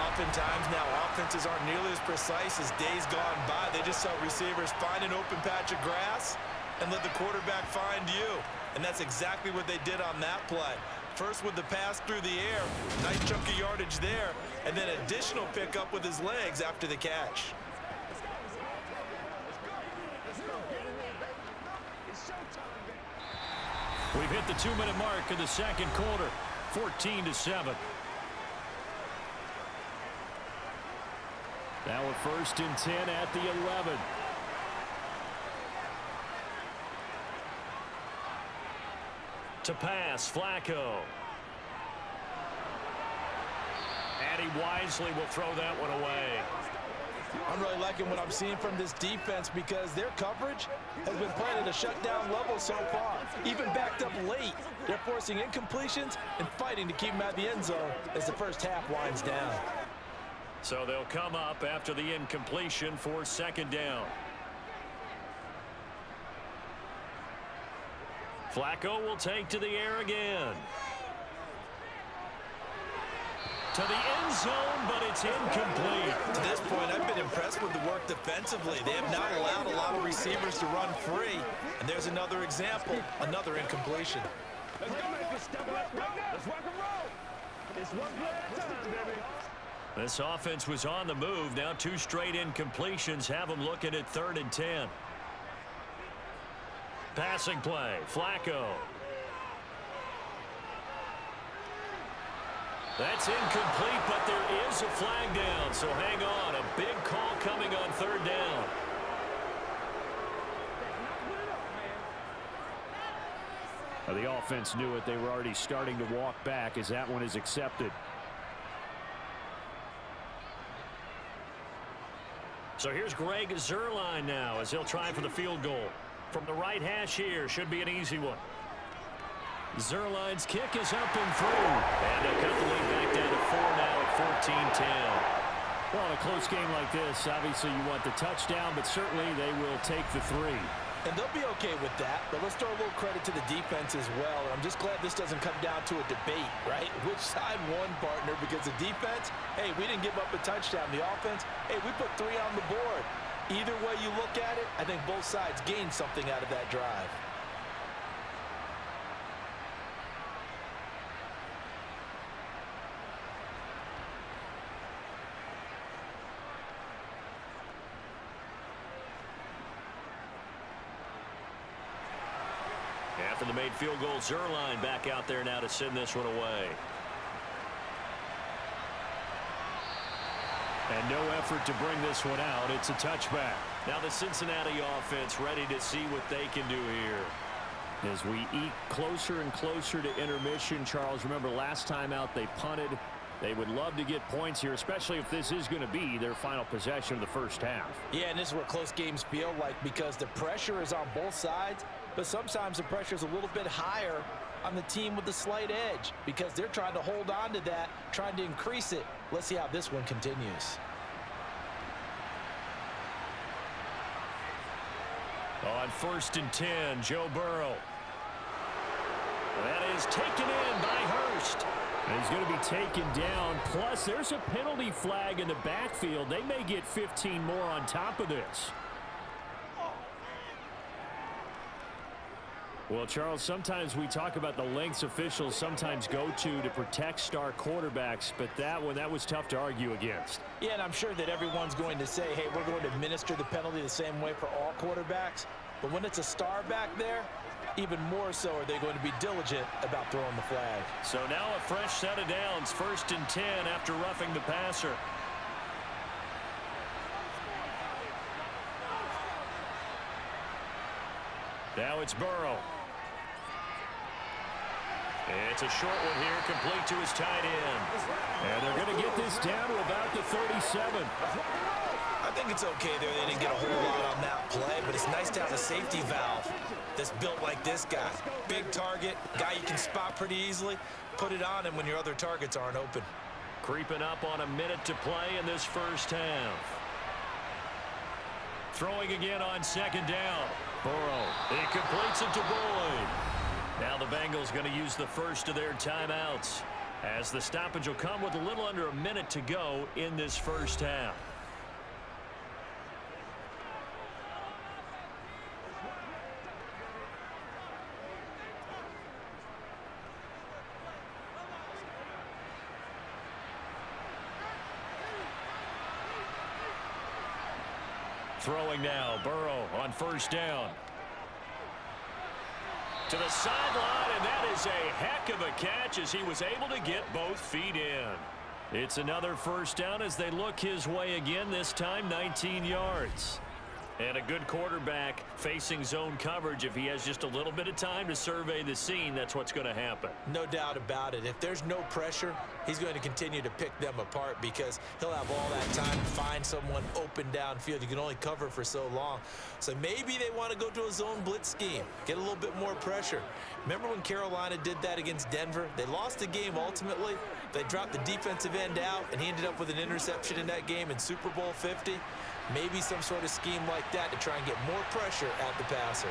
Oftentimes now, offenses aren't nearly as precise as days gone by. They just saw receivers find an open patch of grass and let the quarterback find you. And that's exactly what they did on that play. First with the pass through the air, nice chunk of yardage there, and then additional pickup with his legs after the catch.
We've hit the 2-minute mark in the second quarter, 14-7.
Now we're 1st and 10 at the 11.
To pass, Flacco. And he wisely will throw that one away.
I'm really liking what I'm seeing from this defense because their coverage has been playing at a shutdown level so far. Even backed up late, they're forcing incompletions and fighting to keep them out of the end zone as the first half winds down.
So they'll come up after the incompletion for 2nd down. Flacco will take to the air again. To the end zone, but it's incomplete.
To this point, I've been impressed with the work defensively. They have not allowed a lot of receivers to run free. And there's another example, another incompletion.
Let's go, man. Step up. Let's rock and roll. It's one play at a time, baby.
This offense was on the move. Now 2 straight incompletions have them looking at 3rd and 10. Passing play, Flacco. That's incomplete, but there is a flag down, so hang on. A big call coming on 3rd down.
The offense knew it. They were already starting to walk back as that one is accepted.
So here's Greg Zuerlein now as he'll try for the field goal. From the right hash here, should be an easy one. Zerline's kick is up and through. And they'll cut the lead back down to 4 now at 14-10.
Well, in a close game like this, obviously you want the touchdown, but certainly they will take the 3.
And they'll be okay with that, but let's throw a little credit to the defense as well. And I'm just glad this doesn't come down to a debate, right? Which side won, partner? Because the defense, hey, we didn't give up a touchdown. The offense, hey, we put 3 on the board. Either way you look at it, I think both sides gained something out of that drive.
After the made field goal, Zerline back out there now to send this one away.
And no effort to bring this one out. It's a touchback.
Now the Cincinnati offense ready to see what they can do here.
As we eke closer and closer to intermission, Charles, remember last time out they punted. They would love to get points here, especially if this is going to be their final possession of the first half.
Yeah, and this is what close games feel like because the pressure is on both sides, but sometimes the pressure is a little bit higher on the team with the slight edge because they're trying to hold on to that, trying to increase it. Let's see how this one continues.
On 1st and 10, Joe Burrow. That is taken in by Hurst.
And he's going to be taken down. Plus, there's a penalty flag in the backfield. They may get 15 more on top of this. Well, Charles, sometimes we talk about the lengths officials sometimes go to protect star quarterbacks, but that one, that was tough to argue against.
Yeah, and I'm sure that everyone's going to say, hey, we're going to administer the penalty the same way for all quarterbacks. But when it's a star back there, even more so are they going to be diligent about throwing the flag.
So now a fresh set of downs, 1st and 10 after roughing the passer. Now it's Burrow. It's a short one here, complete to his tight end.
And they're going to get this down to about the 37.
I think it's okay there. They didn't get a whole lot on that play, but it's nice to have a safety valve that's built like this guy. Big target, guy you can spot pretty easily. Put it on him when your other targets aren't open.
Creeping up on a minute to play in this first half. Throwing again on 2nd down. Burrow. He completes it to Boyd. Now the Bengals going to use the first of their timeouts as the stoppage will come with a little under a minute to go in this first half. Throwing now, Burrow on 1st down. To the sideline, and that is a heck of a catch as he was able to get both feet in. It's another 1st down as they look his way again, this time 19 yards. And a good quarterback facing zone coverage. If he has just a little bit of time to survey the scene, that's what's going to happen.
No doubt about it. If there's no pressure, he's going to continue to pick them apart because he'll have all that time to find someone open downfield. You can only cover for so long. So maybe they want to go to a zone blitz scheme, get a little bit more pressure. Remember when Carolina did that against Denver? They lost the game ultimately. They dropped the defensive end out, and he ended up with an interception in that game in Super Bowl 50. Maybe some sort of scheme like that to try and get more pressure at the passer.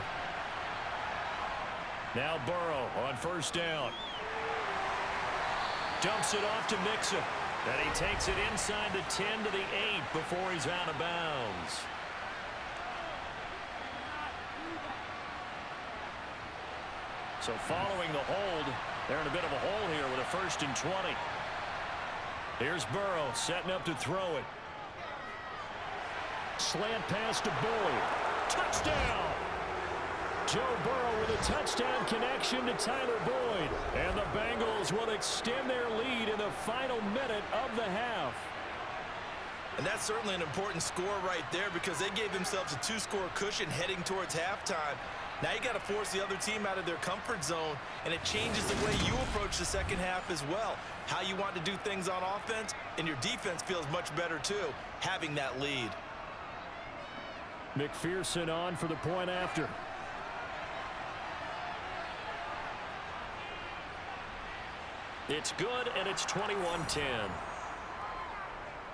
Now Burrow on 1st down. Dumps it off to Mixon. And he takes it inside the 10 to the 8 before he's out of bounds. So following the hold, they're in a bit of a hole here with a 1st and 20. Here's Burrow setting up to throw it.
Slant pass to Boyd. Touchdown! Joe Burrow with a touchdown connection to Tyler Boyd. And the Bengals will extend their lead in the final minute of the half.
And that's certainly an important score right there because they gave themselves a 2-score cushion heading towards halftime. Now you got to force the other team out of their comfort zone, and it changes the way you approach the second half as well. How you want to do things on offense, and your defense feels much better too, having that lead.
McPherson on for the point after.
It's good, and it's 21-10.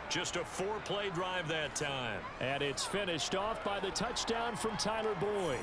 Just a 4-play drive that time.
And it's finished off by the touchdown from Tyler Boyd.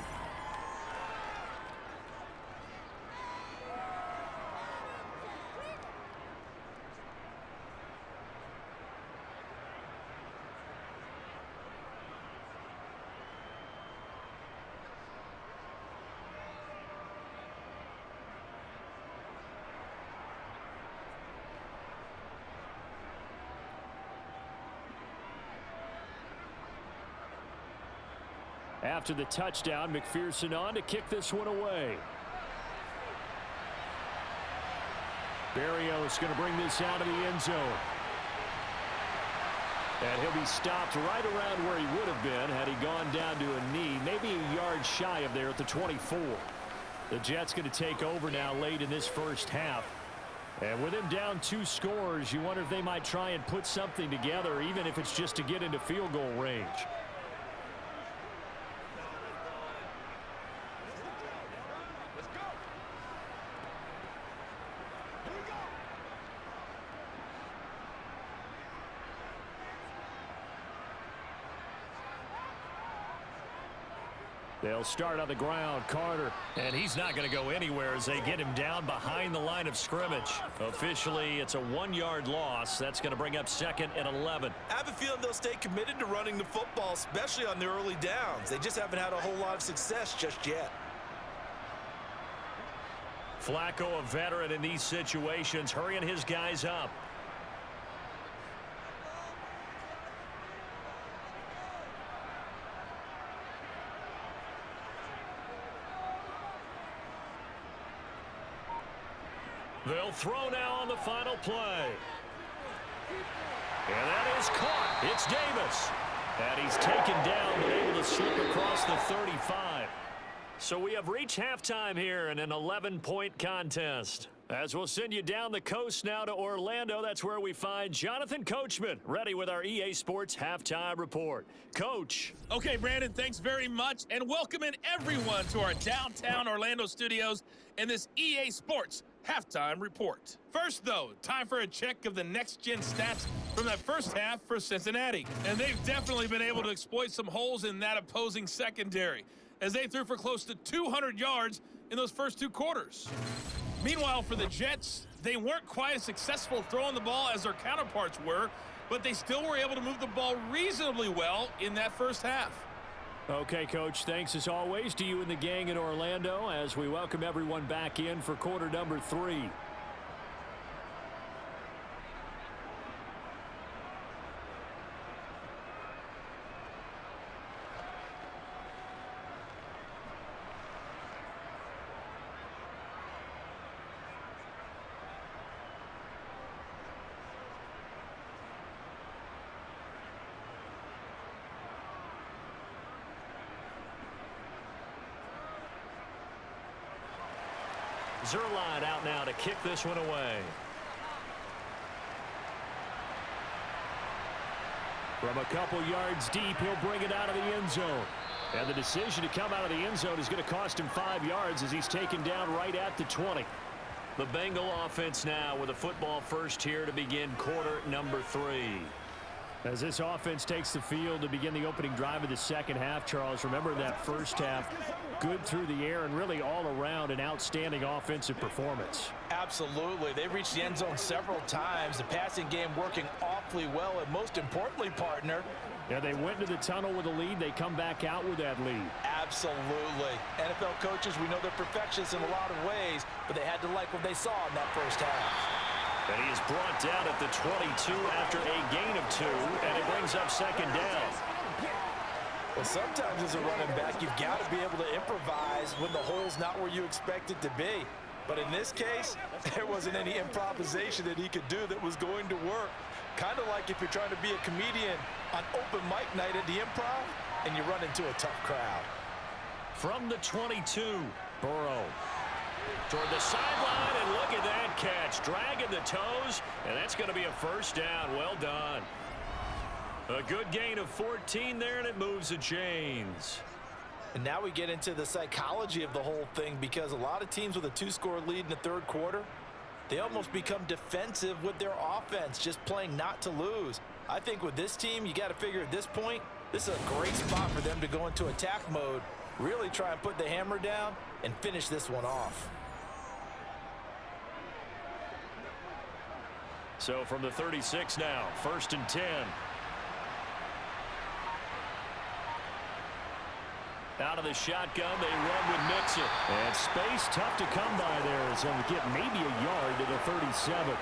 After the touchdown, McPherson on to kick this one away. Barrios going to bring this out of the end zone. And he'll be stopped right around where he would have been had he gone down to a knee, maybe a yard shy of there at the 24. The Jets going to take over now late in this first half. And with him down 2 scores, you wonder if they might try and put something together, even if it's just to get into field goal range. They'll start on the ground. Carter.
And he's not going to go anywhere as they get him down behind the line of scrimmage. Officially, it's a 1-yard loss. That's going to bring up 2nd and 11.
I have a feeling they'll stay committed to running the football, especially on the early downs. They just haven't had a whole lot of success just yet.
Flacco, a veteran in these situations, hurrying his guys up. They'll throw now on the final play. And that is caught. It's Davis. And he's taken down but able to slip across the 35. So we have reached halftime here in an 11-point contest. As we'll send you down the coast now to Orlando, that's where we find Jonathan Coachman, ready with our EA Sports Halftime Report. Coach.
Okay, Brandon, thanks very much, and welcoming everyone to our downtown Orlando studios and this EA Sports Halftime Report. First, though, time for a check of the next-gen stats from that first half for Cincinnati. And they've definitely been able to exploit some holes in that opposing secondary, as they threw for close to 200 yards in those first 2 quarters. Meanwhile, for the Jets, they weren't quite as successful throwing the ball as their counterparts were, but they still were able to move the ball reasonably well in that first half.
Okay, Coach, thanks as always to you and the gang in Orlando as we welcome everyone back in for quarter number 3.
Zerline out now to kick this one away.
From a couple yards deep, he'll bring it out of the end zone. And the decision to come out of the end zone is going to cost him 5 yards as he's taken down right at the 20.
The Bengal offense now with a football first here to begin quarter number 3.
As this offense takes the field to begin the opening drive of the second half, Charles, remember that first half, good through the air and really all around an outstanding offensive performance.
Absolutely. They reached the end zone several times. The passing game working awfully well, and most importantly, partner,
yeah, they went into the tunnel with a lead. They come back out with that lead.
Absolutely. NFL coaches, we know they're perfectionists in a lot of ways, but they had to like what they saw in that first half.
And he is brought down at the 22 after a gain of 2, and it brings up second down.
Well, sometimes as a running back, you've got to be able to improvise when the hole's not where you expect it to be. But in this case, there wasn't any improvisation that he could do that was going to work. Kind of like if you're trying to be a comedian on open mic night at the Improv and you run into a tough crowd.
From the 22, Burrow toward the sideline, and look at that catch, dragging the toes, and that's going to be a first down. Well done. A good gain of 14 there, and it moves the chains.
And now we get into the psychology of the whole thing, because a lot of teams with a 2-score lead in the third quarter, they almost become defensive with their offense, just playing not to lose. I think with this team, you got to figure at this point, this is a great spot for them to go into attack mode, really try and put the hammer down and finish this one off.
So from the 36 now, 1st and 10. Out of the shotgun, they run with Mixon.
And space tough to come by there. So we get maybe a yard to the 37.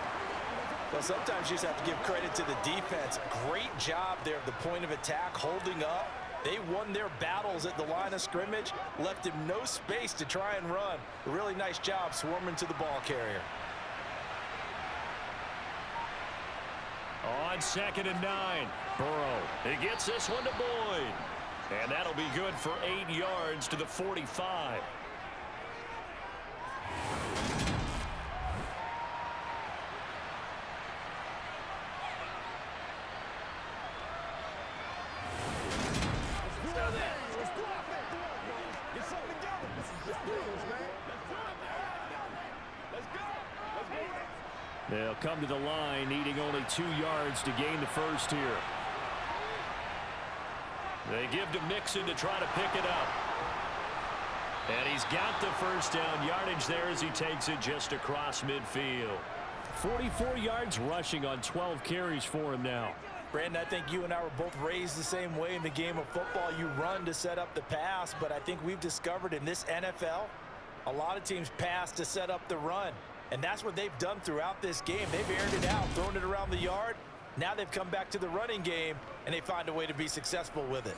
Well, sometimes you just have to give credit to the defense. Great job there at the point of attack, holding up. They won their battles at the line of scrimmage, left him no space to try and run. A really nice job swarming to the ball carrier.
On 2nd and 9, Burrow. He gets this one to Boyd. And that'll be good for 8 yards to the 45.
They'll come to the line, needing only 2 yards to gain the first here.
They give to Mixon to try to pick it up. And he's got the first down yardage there as he takes it just across midfield.
44 yards rushing on 12 carries for him now.
Brandon, I think you and I were both raised the same way in the game of football. You run to set up the pass, but I think we've discovered in this NFL, a lot of teams pass to set up the run. And that's what they've done throughout this game. They've aired it out, thrown it around the yard. Now they've come back to the running game, and they find a way to be successful with it.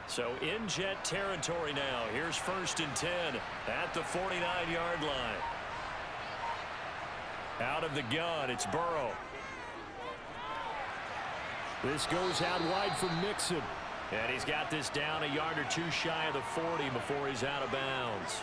So in Jet territory now. Here's 1st and 10 at the 49-yard line. Out of the gun, it's Burrow.
This goes out wide for Mixon.
And he's got this down a yard or two shy of the 40 before he's out of bounds.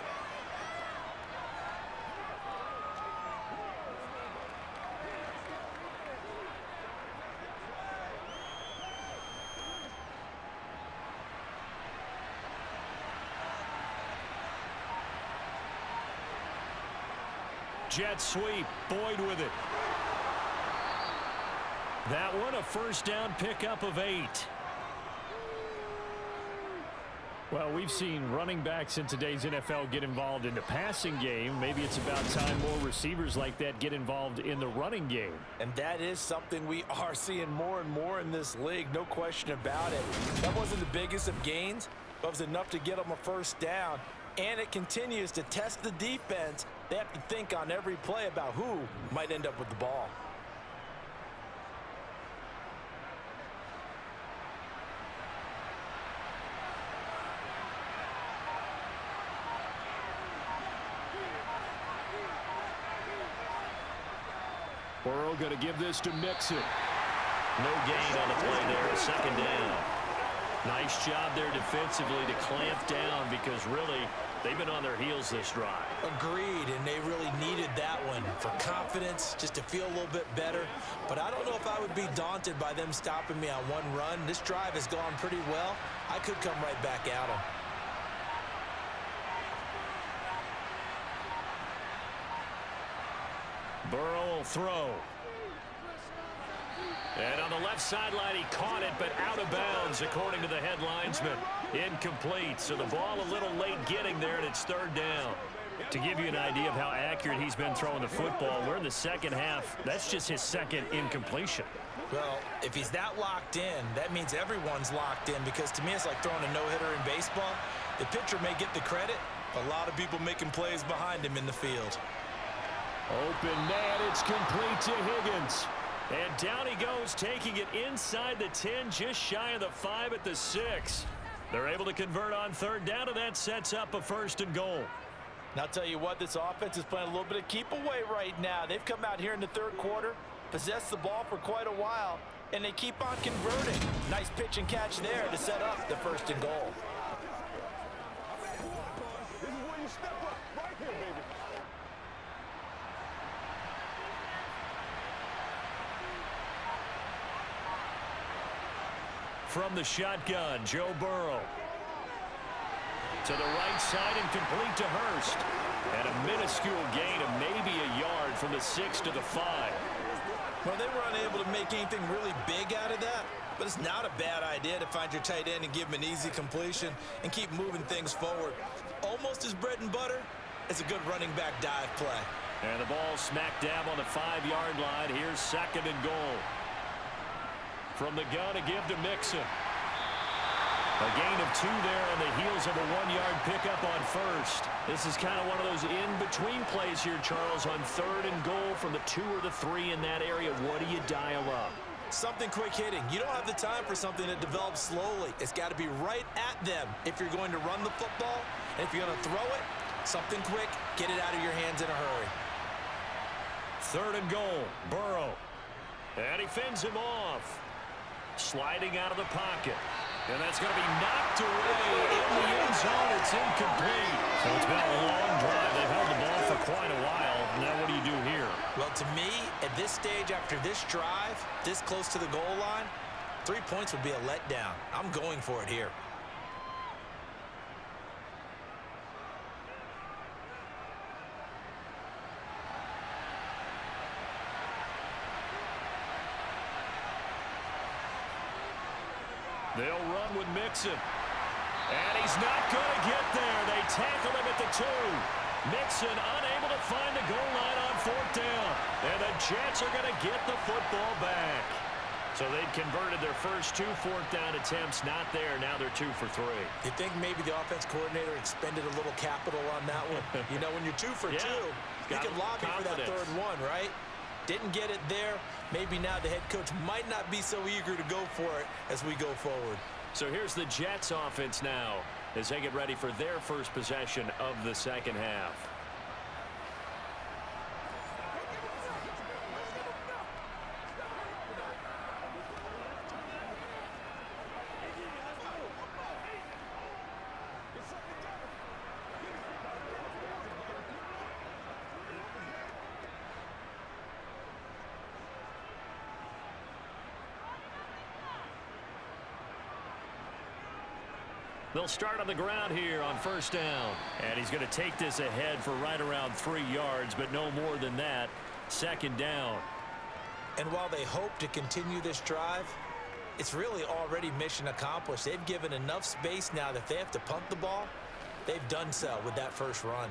Jet sweep, Boyd with it. That one a first down pickup of 8.
Well, we've seen running backs in today's NFL get involved in the passing game. Maybe it's about time more receivers like that get involved in the running game.
And that is something we are seeing more and more in this league, no question about it. That wasn't the biggest of gains, but it was enough to get them a first down. And it continues to test the defense. They have to think on every play about who might end up with the ball.
Burrow going to give this to Mixon.
No gain on the play there, 2nd down. Nice job there defensively to clamp down because really they've been on their heels this drive.
Agreed, and they really needed that one for confidence, just to feel a little bit better. But I don't know if I would be daunted by them stopping me on one run. This drive has gone pretty well. I could come right back at them.
Burrow will throw. And on the left sideline, he caught it, but out of bounds, according to the head linesman. Incomplete, so the ball a little late getting there, and it's 3rd down. To give you an idea of how accurate he's been throwing the football, we're in the second half. That's just his 2nd incompletion.
Well, if he's that locked in, that means everyone's locked in, because to me it's like throwing a no-hitter in baseball. The pitcher may get the credit, a lot of people making plays behind him in the field.
Open man, it's complete to Higgins.
And down he goes, taking it inside the 10, just shy of the 5 at the 6. They're able to convert on 3rd down, and that sets up a 1st and goal.
And I'll tell you what, this offense is playing a little bit of keep away right now. They've come out here in the 3rd quarter, possessed the ball for quite a while, and they keep on converting. Nice pitch and catch there to set up the 1st and goal.
This is where you step up, right here, baby.
From the shotgun, Joe Burrow. To the right side and complete to Hurst. And a minuscule gain of maybe a yard from the 6 to the 5.
Well, they were unable to make anything really big out of that, but it's not a bad idea to find your tight end and give him an easy completion and keep moving things forward. Almost as bread and butter as a good running back dive play.
And the ball smack dab on the 5-yard line. Here's 2nd and goal. From the gun to give to Mixon. A gain of 2 there on the heels of a 1-yard pickup on first. This is kind of one of those in-between plays here, Charles, on 3rd and goal from the 2 or the 3 in that area. What do you dial up?
Something quick hitting. You don't have the time for something that develops slowly. It's got to be right at them if you're going to run the football. And if you're going to throw it, something quick, get it out of your hands in a hurry.
3rd and goal, Burrow. And he fends him off. Sliding out of the pocket. And that's going to be knocked away in the end zone. It's incomplete. So it's been a long drive. They've held the ball for quite a while. Now what do you do here?
Well, to me, at this stage, after this drive, this close to the goal line, 3 points would be a letdown. I'm going for it here.
They'll run with Mixon. And he's not going to get there. They tackle him at the 2. Mixon unable to find the goal line on 4th down. And the Jets are going to get the football back. So they'd converted their first 2 4th down attempts. Not there. Now they're 2 for 3.
You think maybe the offense coordinator expended a little capital on that one? You know, when you're 2 for 2, you can lobby for that 3rd one, right? Didn't get it there. Maybe now the head coach might not be so eager to go for it as we go forward.
So here's the Jets offense now as they get ready for their first possession of the 2nd half. They'll start on the ground here on 1st down. And he's going to take this ahead for right around 3 yards, but no more than that. 2nd down.
And while they hope to continue this drive, it's really already mission accomplished. They've given enough space now that if they have to punt the ball, they've done so with that first run.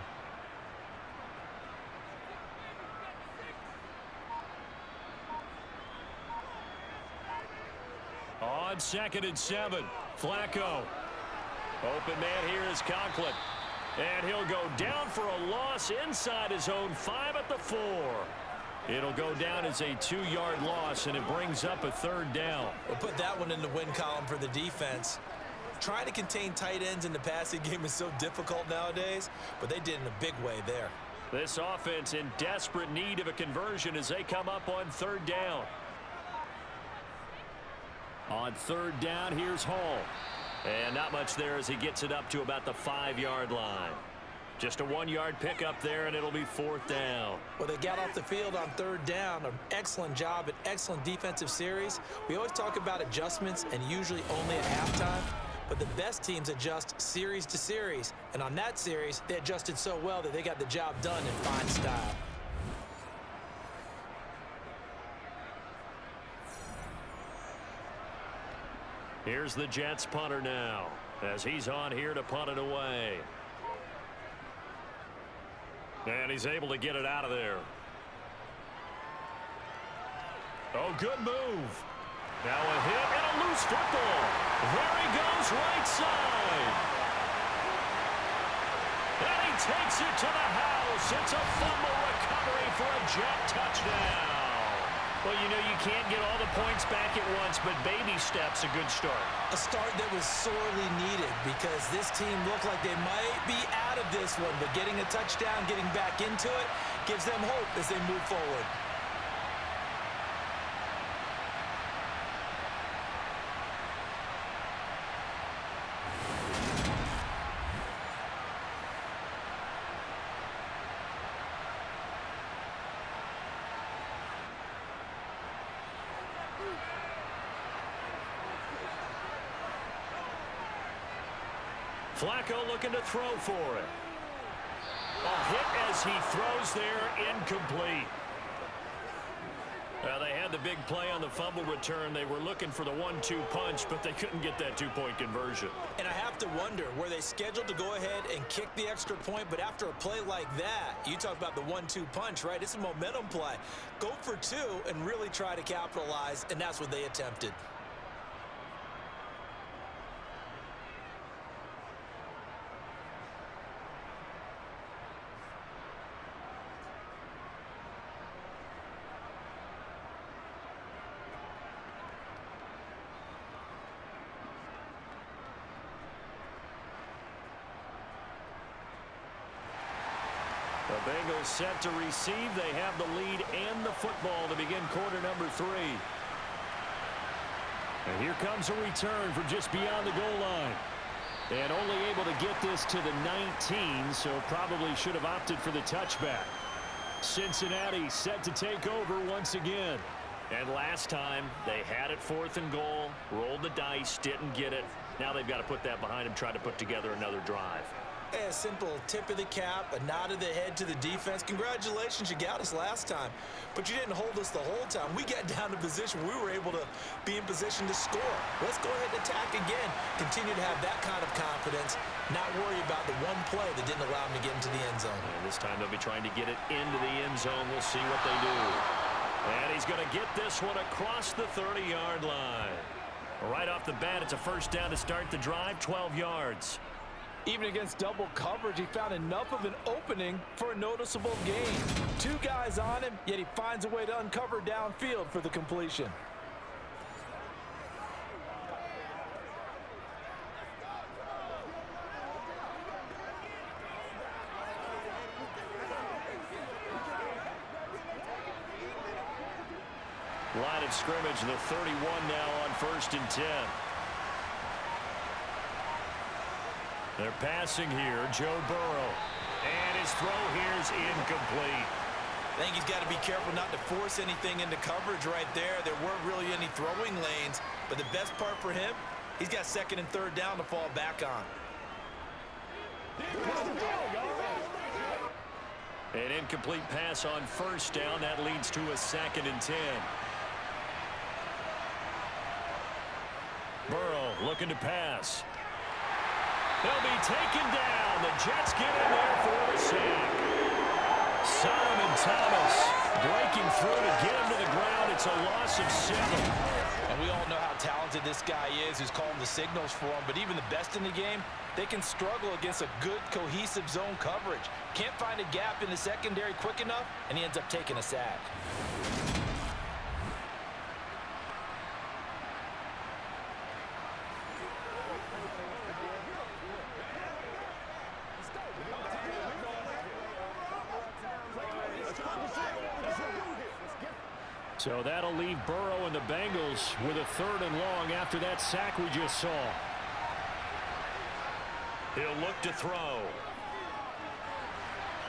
On 2nd and 7, Flacco. Open man here is Conklin. And he'll go down for a loss inside his own 5 at the 4. It'll go down as a 2-yard loss, and it brings up a 3rd down.
We'll put that one in the win column for the defense. Trying to contain tight ends in the passing game is so difficult nowadays, but they did in a big way there.
This offense in desperate need of a conversion as they come up on 3rd down. On 3rd down, here's Hall. And not much there as he gets it up to about the 5-yard line. Just a 1-yard pickup there, and it'll be 4th down.
Well, they got off the field on 3rd down. An excellent job, an excellent defensive series. We always talk about adjustments and usually only at halftime. But the best teams adjust series to series. And on that series, they adjusted so well that they got the job done in fine style.
Here's the Jets punter now as he's on here to punt it away. And he's able to get it out of there. Oh, good move. Now a hit and a loose football. There he goes, right side. And he takes it to the house. It's a fumble recovery for a Jet touchdown. Well, you know, you can't get all the points back at once, but baby steps, a good start.
A start that was sorely needed because this team looked like they might be out of this one, but getting a touchdown, getting back into it, gives them hope as they move forward.
Flacco looking to throw for it. A hit as he throws there, incomplete. They had the big play on the fumble return. They were looking for the 1-2 punch, but they couldn't get that two-point conversion.
And I have to wonder, were they scheduled to go ahead and kick the extra point, but after a play like that, you talk about the 1-2 punch, right? It's a momentum play. Go for two and really try to capitalize, and that's what they attempted.
The Bengals set to receive. They have the lead and the football to begin quarter number 3. And here comes a return from just beyond the goal line. And only able to get this to the 19, so probably should have opted for the touchback. Cincinnati set to take over once again. And last time, they had it 4th and goal, rolled the dice, didn't get it. Now they've got to put that behind them, try to put together another drive.
A simple tip of the cap, a nod of the head to the defense. Congratulations, you got us last time. But you didn't hold us the whole time. We got down to position. We were able to be in position to score. Let's go ahead and attack again. Continue to have that kind of confidence. Not worry about the one play that didn't allow them to get into the end zone.
And this time they'll be trying to get it into the end zone. We'll see what they do. And he's going to get this one across the 30-yard line. Right off the bat, it's a first down to start the drive, 12 yards.
Even against double coverage, he found enough of an opening for a noticeable gain. 2 guys on him, yet he finds a way to uncover downfield for the completion.
Line of scrimmage, the 31 now on 1st and 10. They're passing here, Joe Burrow. And his throw here is incomplete.
I think he's got to be careful not to force anything into coverage right there. There weren't really any throwing lanes. But the best part for him, he's got 2nd and 3rd down to fall back on.
An incomplete pass on 1st down. That leads to a 2nd and 10. Burrow looking to pass. He'll be taken down. The Jets get in there for the sack. Solomon Thomas breaking through to get him to the ground. It's a loss of 7.
And we all know how talented this guy is who's calling the signals for him. But even the best in the game, they can struggle against a good, cohesive zone coverage. Can't find a gap in the secondary quick enough, and he ends up taking a sack.
So that'll leave Burrow and the Bengals with a 3rd and long after that sack we just saw. He'll look to throw.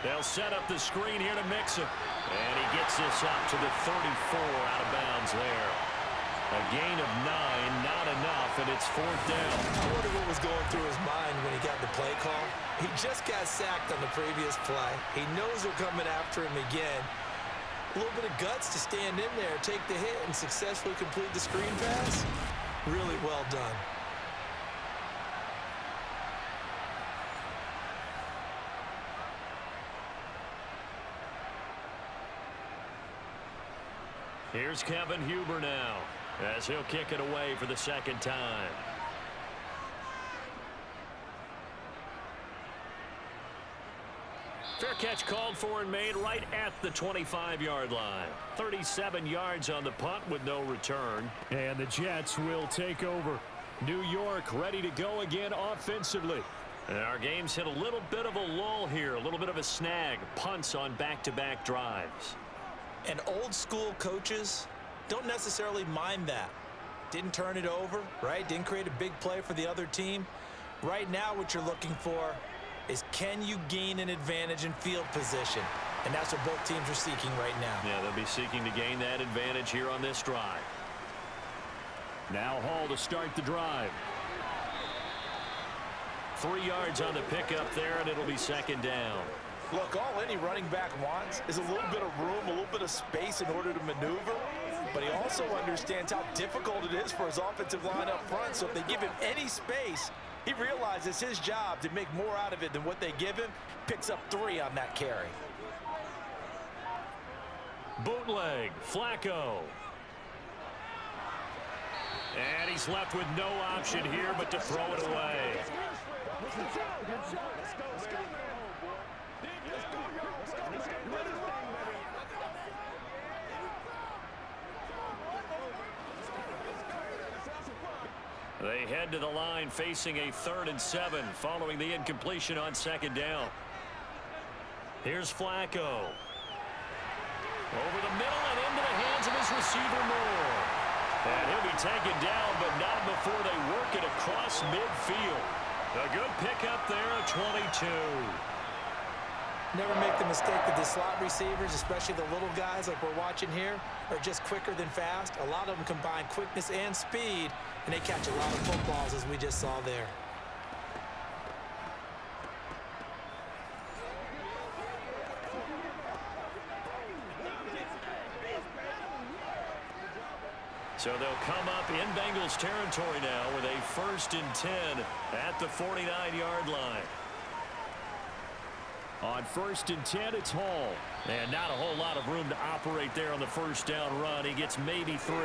They'll set up the screen here to Mixon. And he gets this up to the 34 out of bounds there. A gain of 9, not enough, and it's 4th down.
I wonder what was going through his mind when he got the play call. He just got sacked on the previous play. He knows they're coming after him again. A little bit of guts to stand in there, take the hit, and successfully complete the screen pass. Really well done.
Here's Kevin Huber now, as he'll kick it away for the 2nd time. Fair catch called for and made right at the 25-yard line. 37 yards on the punt with no return.
And the Jets will take over. New York ready to go again offensively.
And our game's hit a little bit of a lull here, a little bit of a snag. Punts on back-to-back drives.
And old school coaches don't necessarily mind that. Didn't turn it over, right? Didn't create a big play for the other team. Right now what you're looking for is, can you gain an advantage in field position? And that's what both teams are seeking right now.
Yeah, they'll be seeking to gain that advantage here on this drive.
Now Hall to start the drive.
3 yards on the pickup there, and it'll be second down.
Look, all any running back wants is a little bit of room, a little bit of space in order to maneuver. But he also understands how difficult it is for his offensive line up front. So if they give him any space, he realizes his job to make more out of it than what they give him. Picks up 3 on that carry.
Bootleg, Flacco. And he's left with no option here but to throw it away. They head to the line facing a 3rd and 7 following the incompletion on second down. Here's Flacco. Over the middle and into the hands of his receiver Moore. And he'll be taken down, but not before they work it across midfield. A good pickup there, a 22.
Never make the mistake that the slot receivers, especially the little guys like we're watching here, are just quicker than fast. A lot of them combine quickness and speed, and they catch a lot of footballs, as we just saw there.
So they'll come up in Bengals territory now with a 1st and 10 at the 49-yard line.
On 1st and 10, it's Hall.
And not a whole lot of room to operate there on the first down run. He gets maybe 3.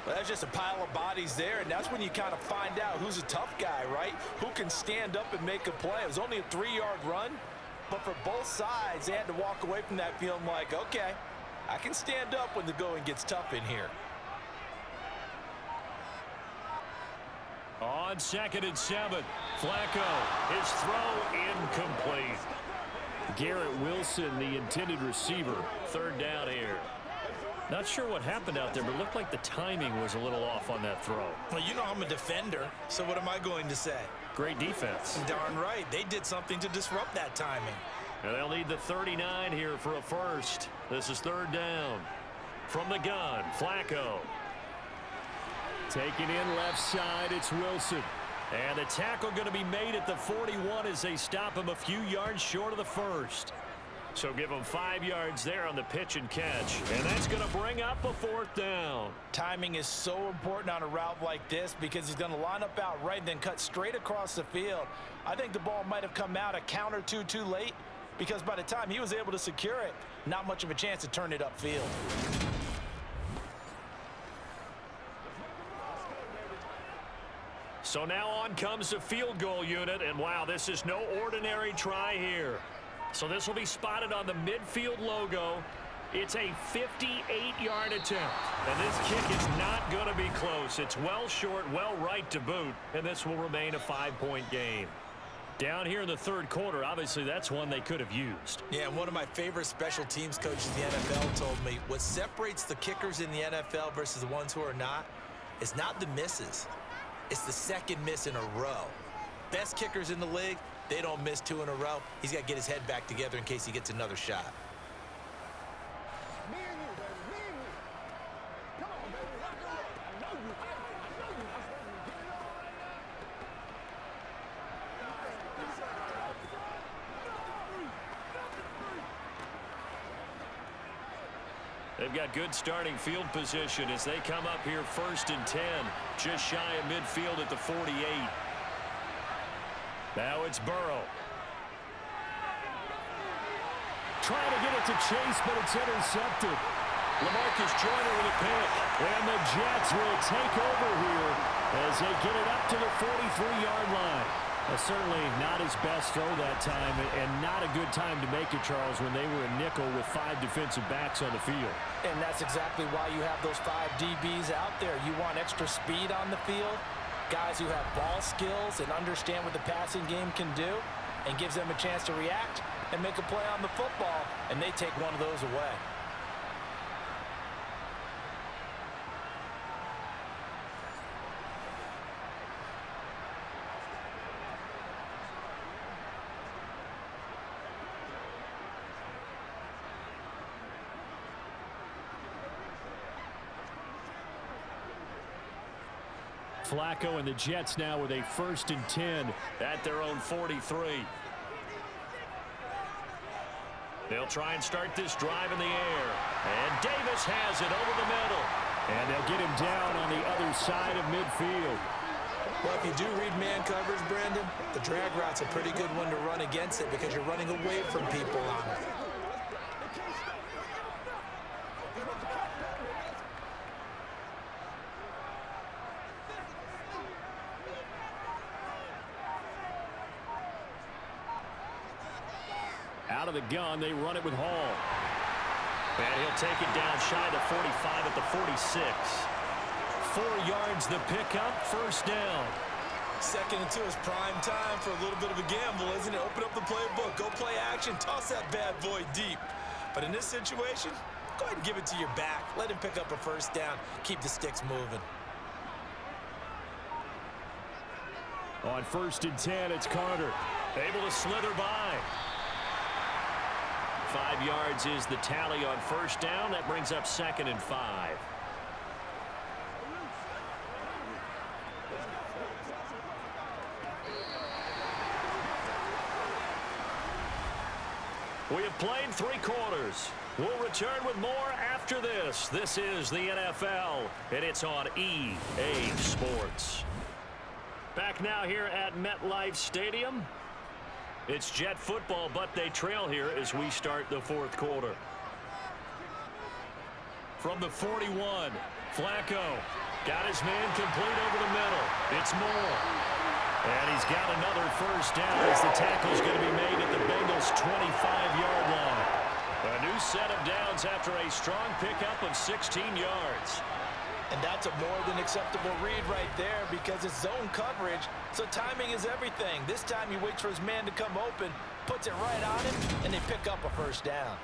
Well, that's just a pile of bodies there, and that's when you kind of find out who's a tough guy, right? Who can stand up and make a play. It was only a 3-yard run, but for both sides, they had to walk away from that feeling like, okay, I can stand up when the going gets tough in here.
On 2nd and 7, Flacco, his throw incomplete.
Garrett Wilson, the intended receiver.
3rd down here. Not sure what happened out there, but it looked like the timing was a little off on that throw.
Well, you know I'm a defender, so what am I going to say?
Great defense.
Darn right. They did something to disrupt that timing.
And they'll need the 39 here for a first. This is 3rd down. From the gun, Flacco.
Taking in left side, it's Wilson.
And the tackle going to be made at the 41 as they stop him a few yards short of the first. So give him 5 yards there on the pitch and catch. And that's going to bring up a 4th down.
Timing is so important on a route like this because he's going to line up out right and then cut straight across the field. I think the ball might have come out a count or two too late because by the time he was able to secure it, not much of a chance to turn it upfield.
So now on comes the field goal unit, and wow, this is no ordinary try here. So this will be spotted on the midfield logo. It's a 58-yard attempt, and this kick is not going to be close. It's well short, well right to boot, and this will remain a 5-point game. Down here in the 3rd quarter, obviously that's one they could have used.
Yeah, one of my favorite special teams coaches in the NFL told me what separates the kickers in the NFL versus the ones who are not is not the misses. It's the 2nd miss in a row. Best kickers in the league, they don't miss 2 in a row. He's got to get his head back together in case he gets another shot.
They've got good starting field position as they come up here 1st and 10, just shy of midfield at the 48. Now it's Burrow.
Trying to get it to Chase, but it's intercepted.
LaMarcus Joyner with a pick.
And the Jets will take over here as they get it up to the 43-yard line. Certainly not his best throw that time, and not a good time to make it, Charles, when they were a nickel with 5 defensive backs on the field.
And that's exactly why you have those 5 DBs out there. You want extra speed on the field, guys who have ball skills and understand what the passing game can do, and gives them a chance to react and make a play on the football, and they take one of those away.
Flacco and the Jets now with a 1st and 10 at their own 43. They'll try and start this drive in the air. And Davis has it over the middle. And they'll get him down on the other side of midfield.
Well, if you do read man coverage, Brandon, the drag route's a pretty good one to run against it because you're running away from people on it.
Out of the gun, they run it with Hall. And he'll take it down shy of the 45 at the 46. 4 yards the pickup, 1st down.
2nd and 2 is prime time for a little bit of a gamble, isn't it? Open up the playbook, go play action, toss that bad boy deep. But in this situation, go ahead and give it to your back. Let him pick up a 1st down, keep the sticks moving.
On 1st and 10, it's Carter. Able to slither by. 5 yards is the tally on 1st down. That brings up 2nd and 5. We have played 3 quarters. We'll return with more after this. This is the NFL, and it's on EA Sports. Back now here at MetLife Stadium. It's Jet football, but they trail here as we start the 4th quarter. From the 41, Flacco got his man complete over the middle. It's Moore. And he's got another 1st down as the tackle's going to be made at the Bengals' 25-yard line. A new set of downs after a strong pickup of 16 yards.
And that's a more than acceptable read right there because it's zone coverage, so timing is everything. This time he waits for his man to come open, puts it right on him, and they pick up a 1st down.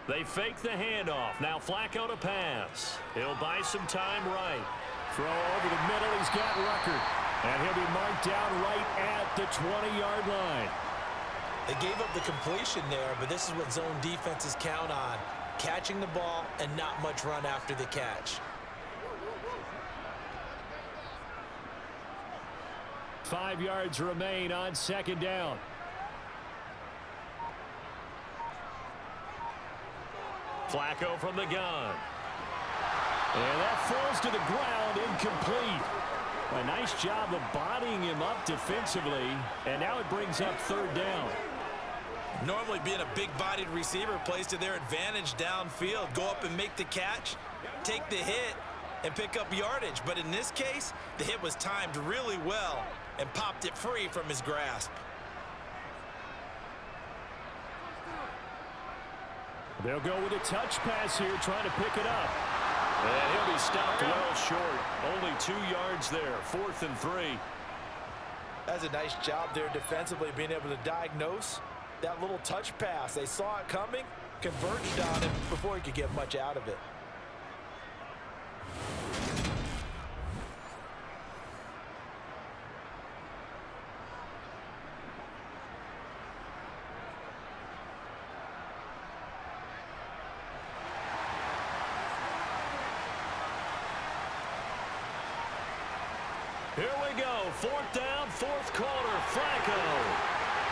They fake the handoff. Now Flacco to pass. He'll buy some time right. Throw over the middle. He's got Ruckert. And he'll be marked down right at the 20-yard line.
They gave up the completion there, but this is what zone defenses count on. Catching the ball and not much run after the catch.
5 yards remain on 2nd down. Flacco from the gun. And that falls to the ground, incomplete. A nice job of bodying him up defensively, and now it brings up 3rd down.
Normally being a big-bodied receiver plays to their advantage downfield. Go up and make the catch, take the hit, and pick up yardage. But in this case, the hit was timed really well and popped it free from his grasp.
They'll go with a touch pass here, trying to pick it up. And he'll be stopped well short. Only 2 yards there, 4th and 3.
That's a nice job there defensively, being able to diagnose that little touch pass. They saw it coming, converged on him before he could get much out of it.
Here we go, 4th down, 4th quarter, Flacco.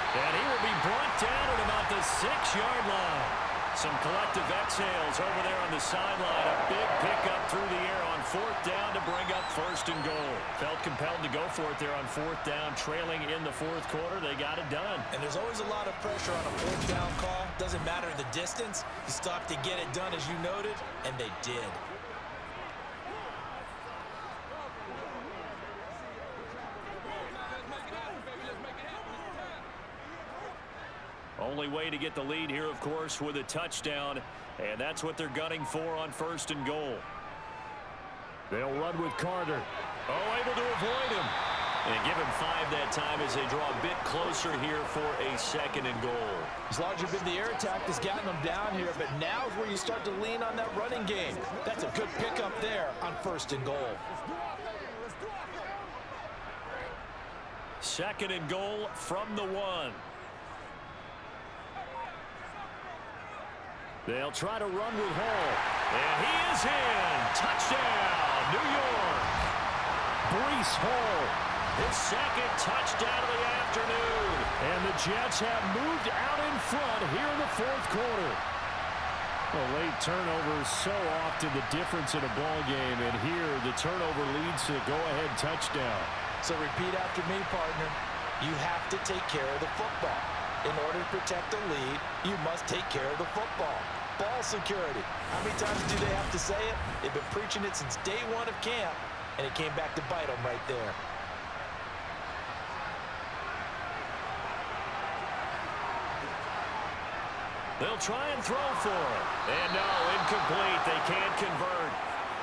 And he will be brought down at about the 6-yard line. Some collective exhales over there on the sideline. A big pickup through the air on 4th down to bring up 1st and goal. Felt compelled to go for it there on 4th down, trailing in the 4th quarter. They got it done.
And there's always a lot of pressure on a 4th down call. Doesn't matter the distance. You stop to get it done, as you noted, and they did.
Only way to get the lead here, of course, with a touchdown, and that's what they're gunning for on 1st and goal. They'll run with Carter. Oh, able to avoid him. And give him 5 that time as they draw a bit closer here for a 2nd and goal.
As large as the air attack has gotten them down here, but now is where you start to lean on that running game. That's a good pickup there on 1st and goal.
Second and goal from the 1. They'll try to run with Hall. And he is in. Touchdown, New York. Breece Hall, his second touchdown of the afternoon. And the Jets have moved out in front here in the fourth quarter. A late turnover is so often the difference in a ball game, and here the turnover leads to the go-ahead touchdown.
So repeat after me, partner. You have to take care of the football. In order to protect the lead, you must take care of the football. Ball security. How many times do they have to say it? They've been preaching it since day one of camp, and it came back to bite them right there.
They'll try and throw for it. And no, incomplete. They can't convert.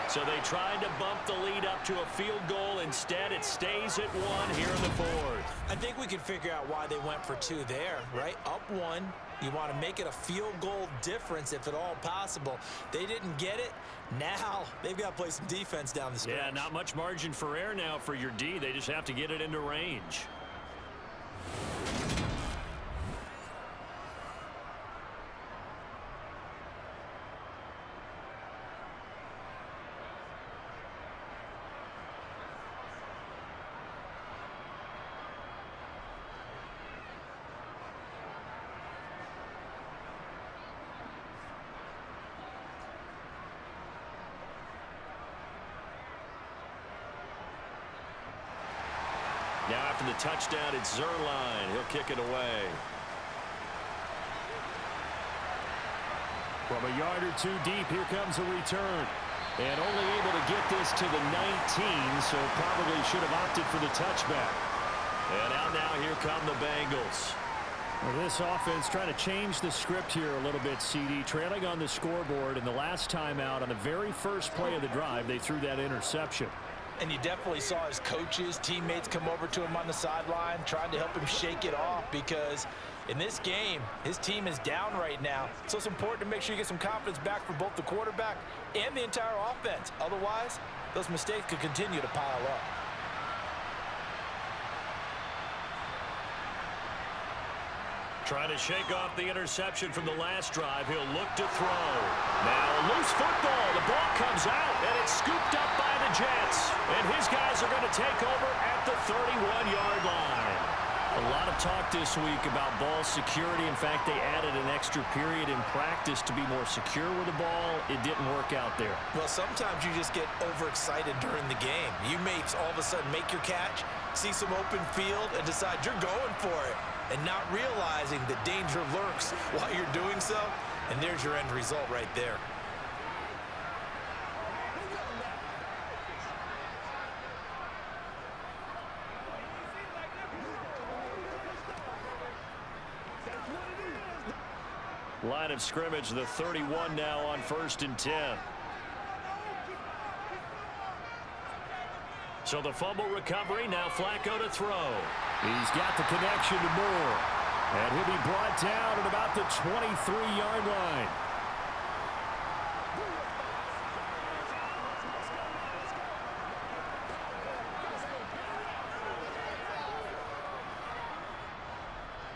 So they tried to bump the lead up to a field goal. Instead, it stays at 1 here in the fourth.
I think we can figure out why they went for 2 there, right? Up 1. You want to make it a field goal difference if at all possible. They didn't get it. Now they've got to play some defense down the stretch.
Yeah, not much margin for error now for your D. They just have to get it into range. Now after the touchdown, it's Zerline. He'll kick it away.
From a yard or 2 deep, here comes a return. And only able to get this to the 19, so probably should have opted for the touchback.
And out now, here come the Bengals.
Well, this offense trying to change the script here a little bit, CD. Trailing on the scoreboard, and the last time out on the very first play of the drive, they threw that interception.
And you definitely saw his coaches, teammates come over to him on the sideline, trying to help him shake it off, because in this game, his team is down right now. So it's important to make sure you get some confidence back for both the quarterback and the entire offense. Otherwise, those mistakes could continue to pile up.
Trying to shake off the interception from the last drive. He'll look to throw. Now a loose football. The ball comes out, and it's scooped up by the Jets. And his guys are going to take over at the 31-yard line. A lot of talk this week about ball security. In fact, they added an extra period in practice to be more secure with the ball. It didn't work out there.
Well, sometimes you just get overexcited during the game. You may all of a sudden make your catch, see some open field, and decide you're going for it, and not realizing the danger lurks while you're doing so. And there's your end result right there.
Line of scrimmage, the 31 now on 1st and 10. So the fumble recovery, now Flacco to throw.
He's got the connection to Moore. And he'll be brought down at about the 23-yard line.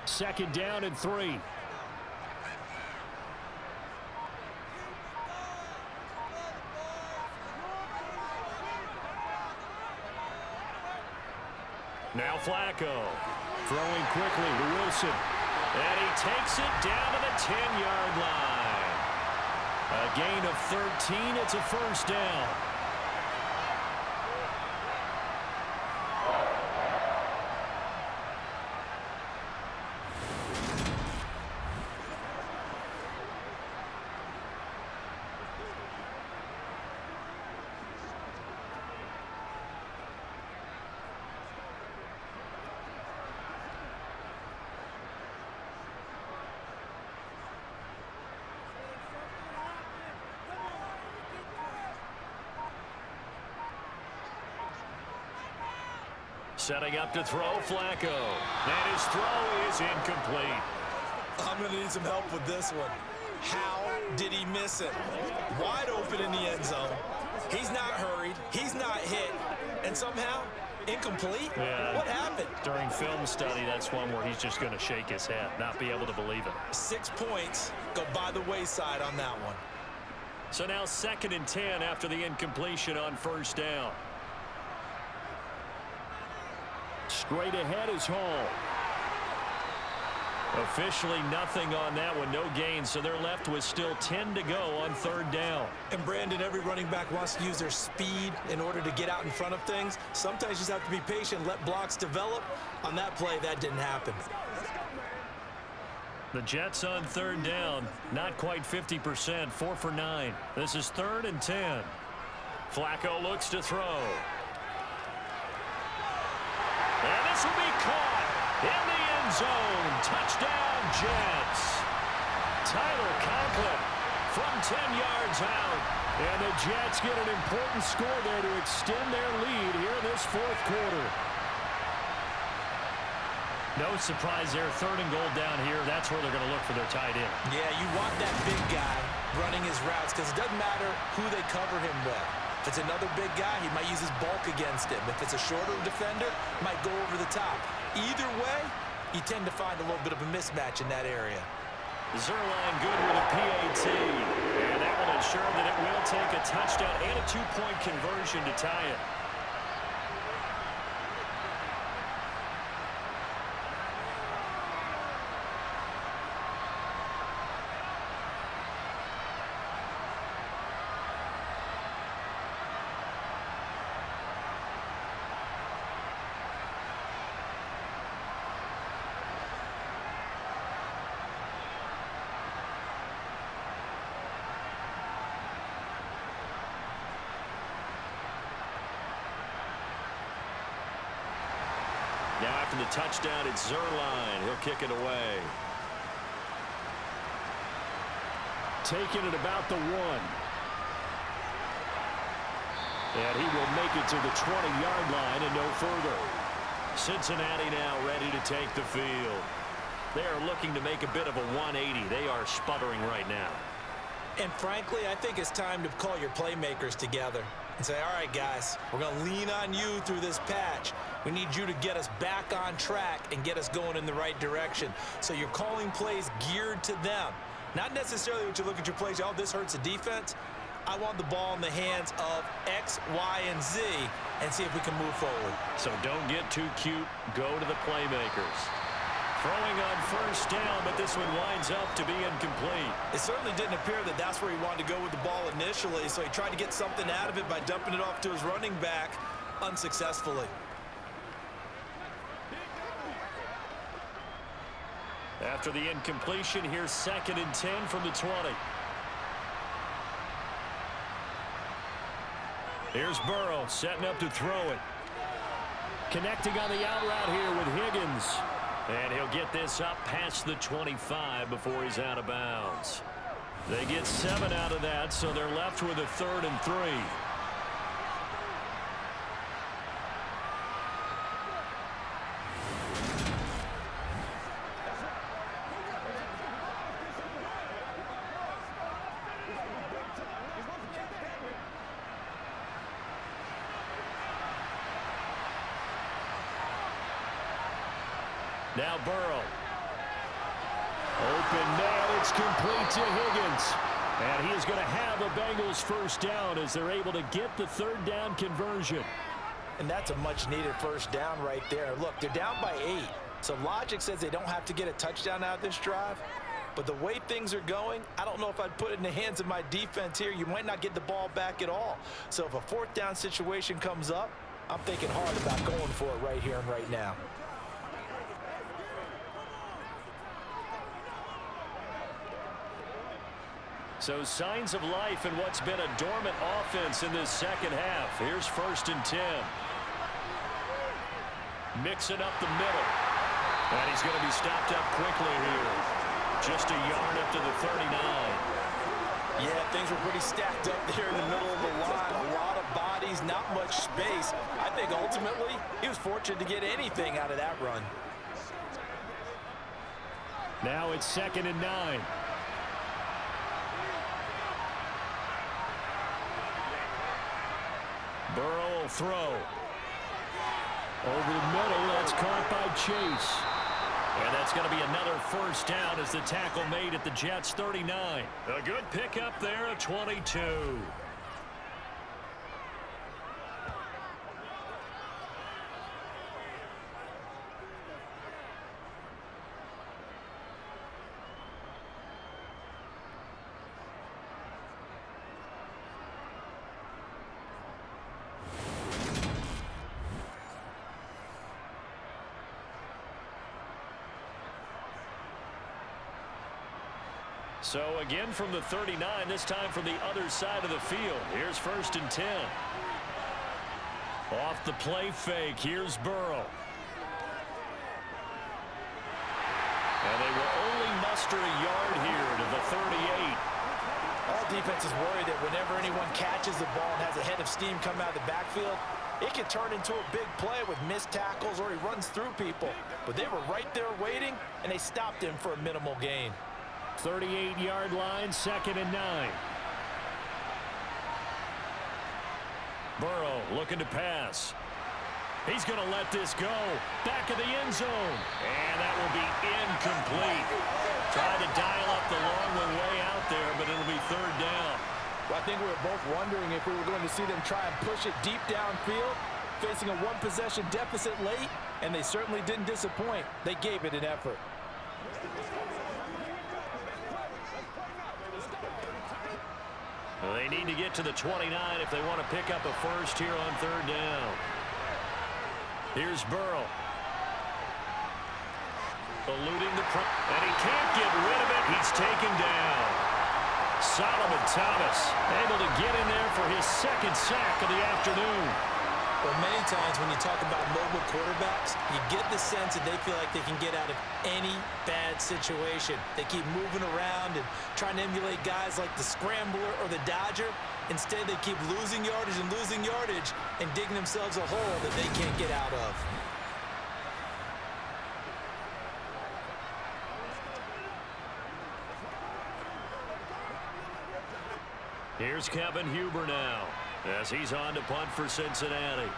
Second down and 3.
Now Flacco.
Throwing quickly to Wilson.
And he takes it down to the 10-yard line. A gain of 13. It's a first down. Setting up to throw, Flacco. And his throw is incomplete.
I'm going to need some help with this one. How did he miss it? Wide open in the end zone. He's not hurried. He's not hit. And somehow, Incomplete?
Yeah.
What happened?
During film study, that's one where he's just going to shake his head, not be able to believe it.
6 points go by the wayside on that one.
So now 2nd and 10 after the incompletion on 1st down.
Straight ahead is Hall.
Officially nothing on that one, no gain, so they're left with still 10 to go on 3rd down.
And Brandon, every running back wants to use their speed in order to get out in front of things. Sometimes you just have to be patient, let blocks develop. On that play, that didn't happen.
The Jets on 3rd down, not quite 50%, 4 for 9. This is 3rd and 10. Flacco looks to throw. And this will be caught in the end zone. Touchdown, Jets. Tyler Conklin from 10 yards out.
And the Jets get an important score there to extend their lead here in this 4th quarter.
No surprise there, 3rd and goal down here. That's where they're going to look for their tight end.
Yeah, you want that big guy running his routes because it doesn't matter who they cover him with. If it's another big guy, he might use his bulk against him. If it's a shorter defender, might go over the top. Either way, you tend to find a little bit of a mismatch in that area.
Zerline good with a PAT. And that will ensure that it will take a touchdown and a 2-point conversion to tie it. Now after the touchdown, it's Zerline. He'll kick it away.
Taking it about the 1. And he will make it to the 20-yard line and no further.
Cincinnati now ready to take the field. They are looking to make a bit of a 180. They are sputtering right now.
And frankly, I think it's time to call your playmakers together and say, all right, guys, we're going to lean on you through this patch. We need you to get us back on track and get us going in the right direction. So you're calling plays geared to them. Not necessarily what you look at your plays, oh, this hurts the defense. I want the ball in the hands of X, Y, and Z and see if we can move forward.
So don't get too cute. Go to the playmakers. Throwing on 1st down, but this one winds up to be incomplete.
It certainly didn't appear that that's where he wanted to go with the ball initially, so he tried to get something out of it by dumping it off to his running back unsuccessfully.
After the incompletion, here's 2nd and 10 from the 20. Here's Burrow setting up to throw it.
Connecting on the out route here with Higgins.
And he'll get this up past the 25 before he's out of bounds. They get 7 out of that, so they're left with a 3rd and 3. Now Burrow.
Open man, it's complete to Higgins. And he is going to have a Bengals 1st down as they're able to get the 3rd down conversion.
And that's a much-needed 1st down right there. Look, they're down by 8. So logic says they don't have to get a touchdown out of this drive. But the way things are going, I don't know if I'd put it in the hands of my defense here. You might not get the ball back at all. So if a 4th down situation comes up, I'm thinking hard about going for it right here and right now.
So signs of life in what's been a dormant offense in this 2nd half. Here's 1st and 10. Mixing up the middle. And he's going to be stopped up quickly here. Just a yard up to the 39.
Yeah, things were pretty stacked up there in the middle of the line. A lot of bodies, not much space. I think ultimately he was fortunate to get anything out of that run.
Now it's 2nd and 9.
Burrow will throw.
Over the middle, that's caught by Chase.
And that's going to be another first down as the tackle made at the Jets' 39. A good pickup there of 22. So again from the 39, this time from the other side of the field. Here's 1st and 10. Off the play fake, here's Burrow. And they will only muster a yard here to the 38.
All defenses worry that whenever anyone catches the ball and has a head of steam come out of the backfield, it can turn into a big play with missed tackles or he runs through people. But they were right there waiting, and they stopped him for a minimal gain.
38-yard line, 2nd and 9.
Burrow looking to pass. He's going to let this go. Back of the end zone. And that will be incomplete. Tried to dial up the long one way out there, but it'll be 3rd down.
Well, I think we were both wondering if we were going to see them try and push it deep downfield, facing a one-possession deficit late, and they certainly didn't disappoint. They gave it an effort.
Well, they need to get to the 29 if they want to pick up a first here on 3rd down. Here's Burrow. Eluding the and he can't get rid of it. He's taken down. Solomon Thomas able to get in there for his 2nd sack of the afternoon.
Well, many times when you talk about mobile quarterbacks, you get the sense that they feel like they can get out of any bad situation. They keep moving around and trying to emulate guys like the Scrambler or the Dodger. Instead, they keep losing yardage and digging themselves a hole that they can't get out of.
Here's Kevin Huber now, as he's on to punt for Cincinnati.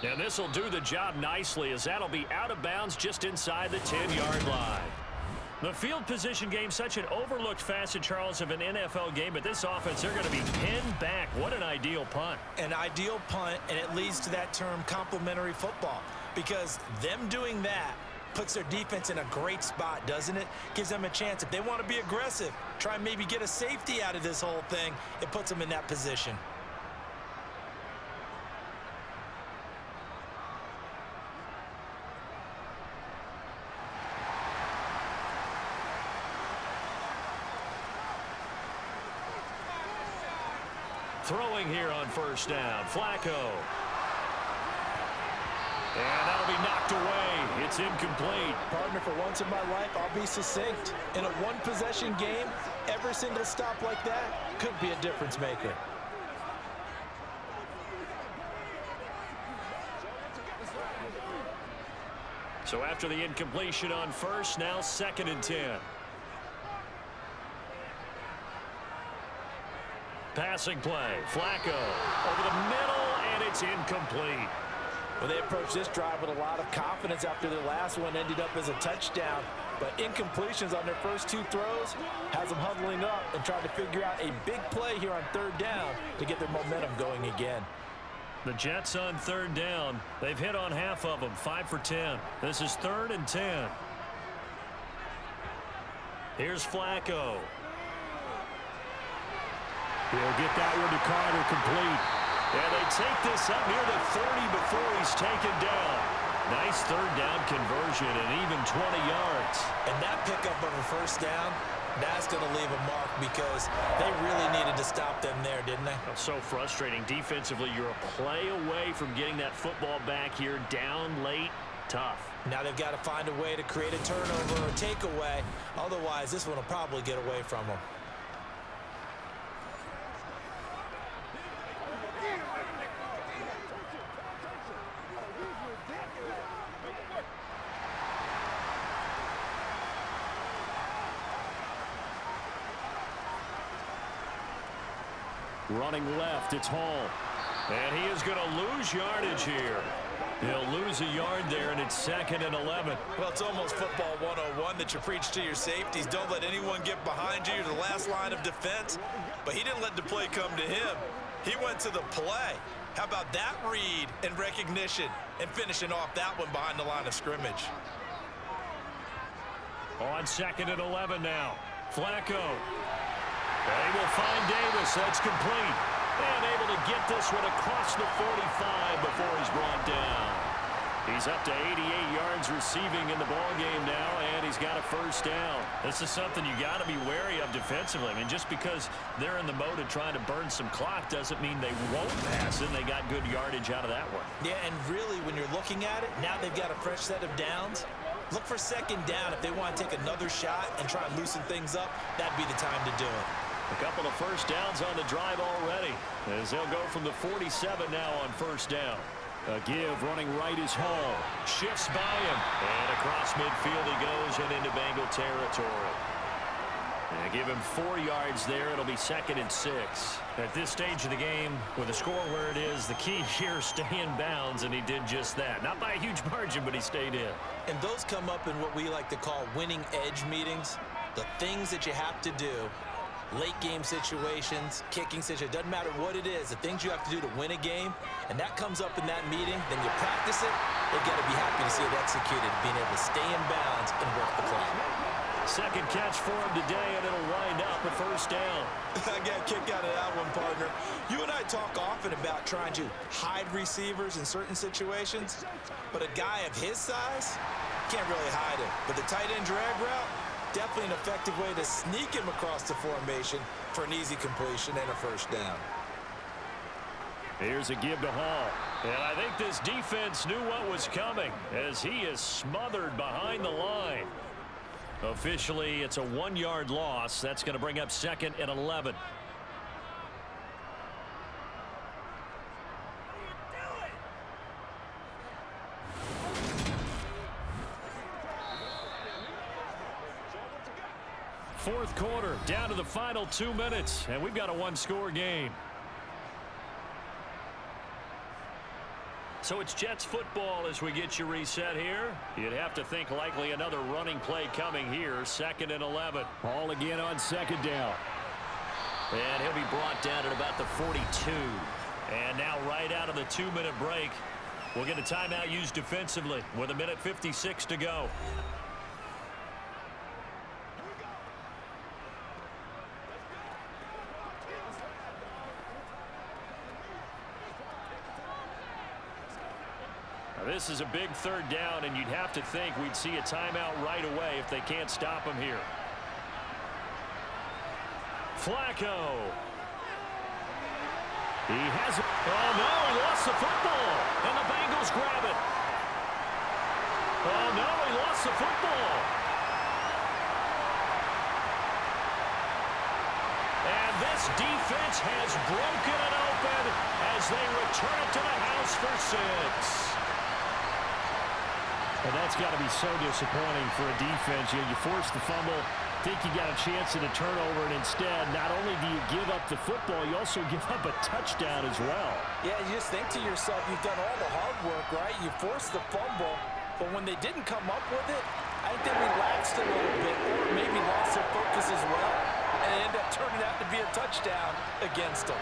And this will do the job nicely, as that'll be out of bounds just inside the 10-yard line. The field position game, such an overlooked facet, Charles, of an NFL game, but this offense, they're going to be pinned back. What an ideal punt.
An ideal punt, and it leads to that term complementary football, because them doing that puts their defense in a great spot, doesn't it? Gives them a chance. If they want to be aggressive, try and maybe get a safety out of this whole thing, it puts them in that position.
Throwing here on 1st down, Flacco. And that'll be knocked away. It's incomplete.
Partner, for once in my life, I'll be succinct. In a one-possession game, every single stop like that could be a difference maker.
So after the incompletion on 1st, now 2nd and 10. Passing play, Flacco over the middle, and it's incomplete.
Well, they approached this drive with a lot of confidence after their last one ended up as a touchdown. But incompletions on their first 2 throws has them huddling up and trying to figure out a big play here on 3rd down to get their momentum going again.
The Jets on 3rd down. They've hit on half of them, 5 for 10. This is 3rd and 10. Here's Flacco.
He'll get that one to Carter, complete.
And they take this up near the 30 before he's taken down. Nice 3rd down conversion and even 20 yards.
And that pickup of a 1st down, that's going to leave a mark because they really needed to stop them there, didn't they?
So frustrating. Defensively, you're a play away from getting that football back here, down late. Tough.
Now they've got to find a way to create a turnover or takeaway. Otherwise, this one will probably get away from them.
Running left, it's Hall. And he is going to lose yardage here. He'll lose a yard there, and it's 2nd and 11.
Well, it's almost football 101 that you preach to your safeties. Don't let anyone get behind you. You're the last line of defense. But he didn't let the play come to him. He went to the play. How about that read and recognition and finishing off that one behind the line of scrimmage?
On 2nd and 11 now. Flacco. They will find Davis. That's complete. And able to get this one across the 45 before he's brought down. He's up to 88 yards receiving in the ballgame now, and he's got a first down.
This is something you got to be wary of defensively. I mean, just because they're in the mode of trying to burn some clock doesn't mean they won't pass it. They got good yardage out of that one.
Yeah, and really, when you're looking at it, now they've got a fresh set of downs. Look for 2nd down. If they want to take another shot and try and loosen things up, that'd be the time to do it.
A couple of first downs on the drive already, as they'll go from the 47 now on first down.
A give running right is Hall.
Shifts by him, and across midfield he goes and into Bengal territory. And give him 4 yards there. It'll be 2nd and 6. At this stage of the game, with the score where it is, the key here, stay in bounds, and he did just that. Not by a huge margin, but he stayed in.
And those come up in what we like to call winning edge meetings. The things that you have to do. Late game situations, kicking situations, doesn't matter what it is, the things you have to do to win a game, and that comes up in that meeting, then you practice it, they've got to be happy to see it executed, being able to stay in bounds and work the clock.
Second catch for him today, and it'll wind up a first down.
I got a kick out of that one, partner. You and I talk often about trying to hide receivers in certain situations, but a guy of his size can't really hide him. But the tight end drag route, definitely an effective way to sneak him across the formation for an easy completion and a first down.
Here's a give to Hall.
And I think this defense knew what was coming as he is smothered behind the line. Officially, it's a 1-yard loss. That's going to bring up 2nd and 11. Fourth quarter, down to the final 2 minutes, and we've got a 1-score game. So it's Jets football as we get you reset here. You'd have to think likely another running play coming here, 2nd and 11.
Hall again on 2nd down.
And he'll be brought down at about the 42. And now right out of the 2-minute break, we'll get a timeout used defensively with 1:56 to go. This is a big 3rd down, and you'd have to think we'd see a timeout right away if they can't stop him here. Flacco. He has it. Oh, no, he lost the football, and the Bengals grab it. Oh, no, he lost the football. And this defense has broken it open as they return it to the house for 6.
And that's got to be so disappointing for a defense. You force the fumble, think you got a chance at a turnover, and instead, not only do you give up the football, you also give up a touchdown as well.
Yeah, you just think to yourself, you've done all the hard work, right? You forced the fumble, but when they didn't come up with it, I think they relaxed a little bit, or maybe lost their focus as well, and it ended up turning out to be a touchdown against them.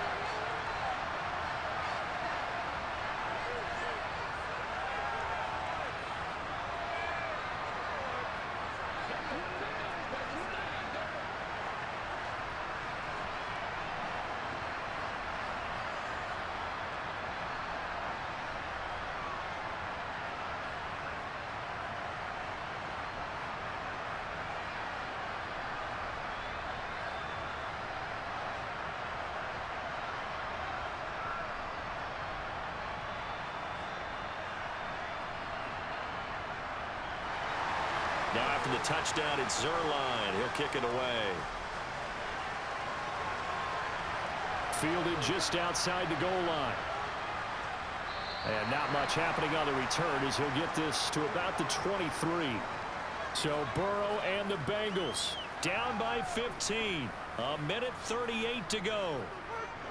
Now after the touchdown, it's Zerline. He'll kick it away.
Fielded just outside the goal line. And not much happening on the return as he'll get this to about the 23. So Burrow and the Bengals down by 15. 1:38 to go.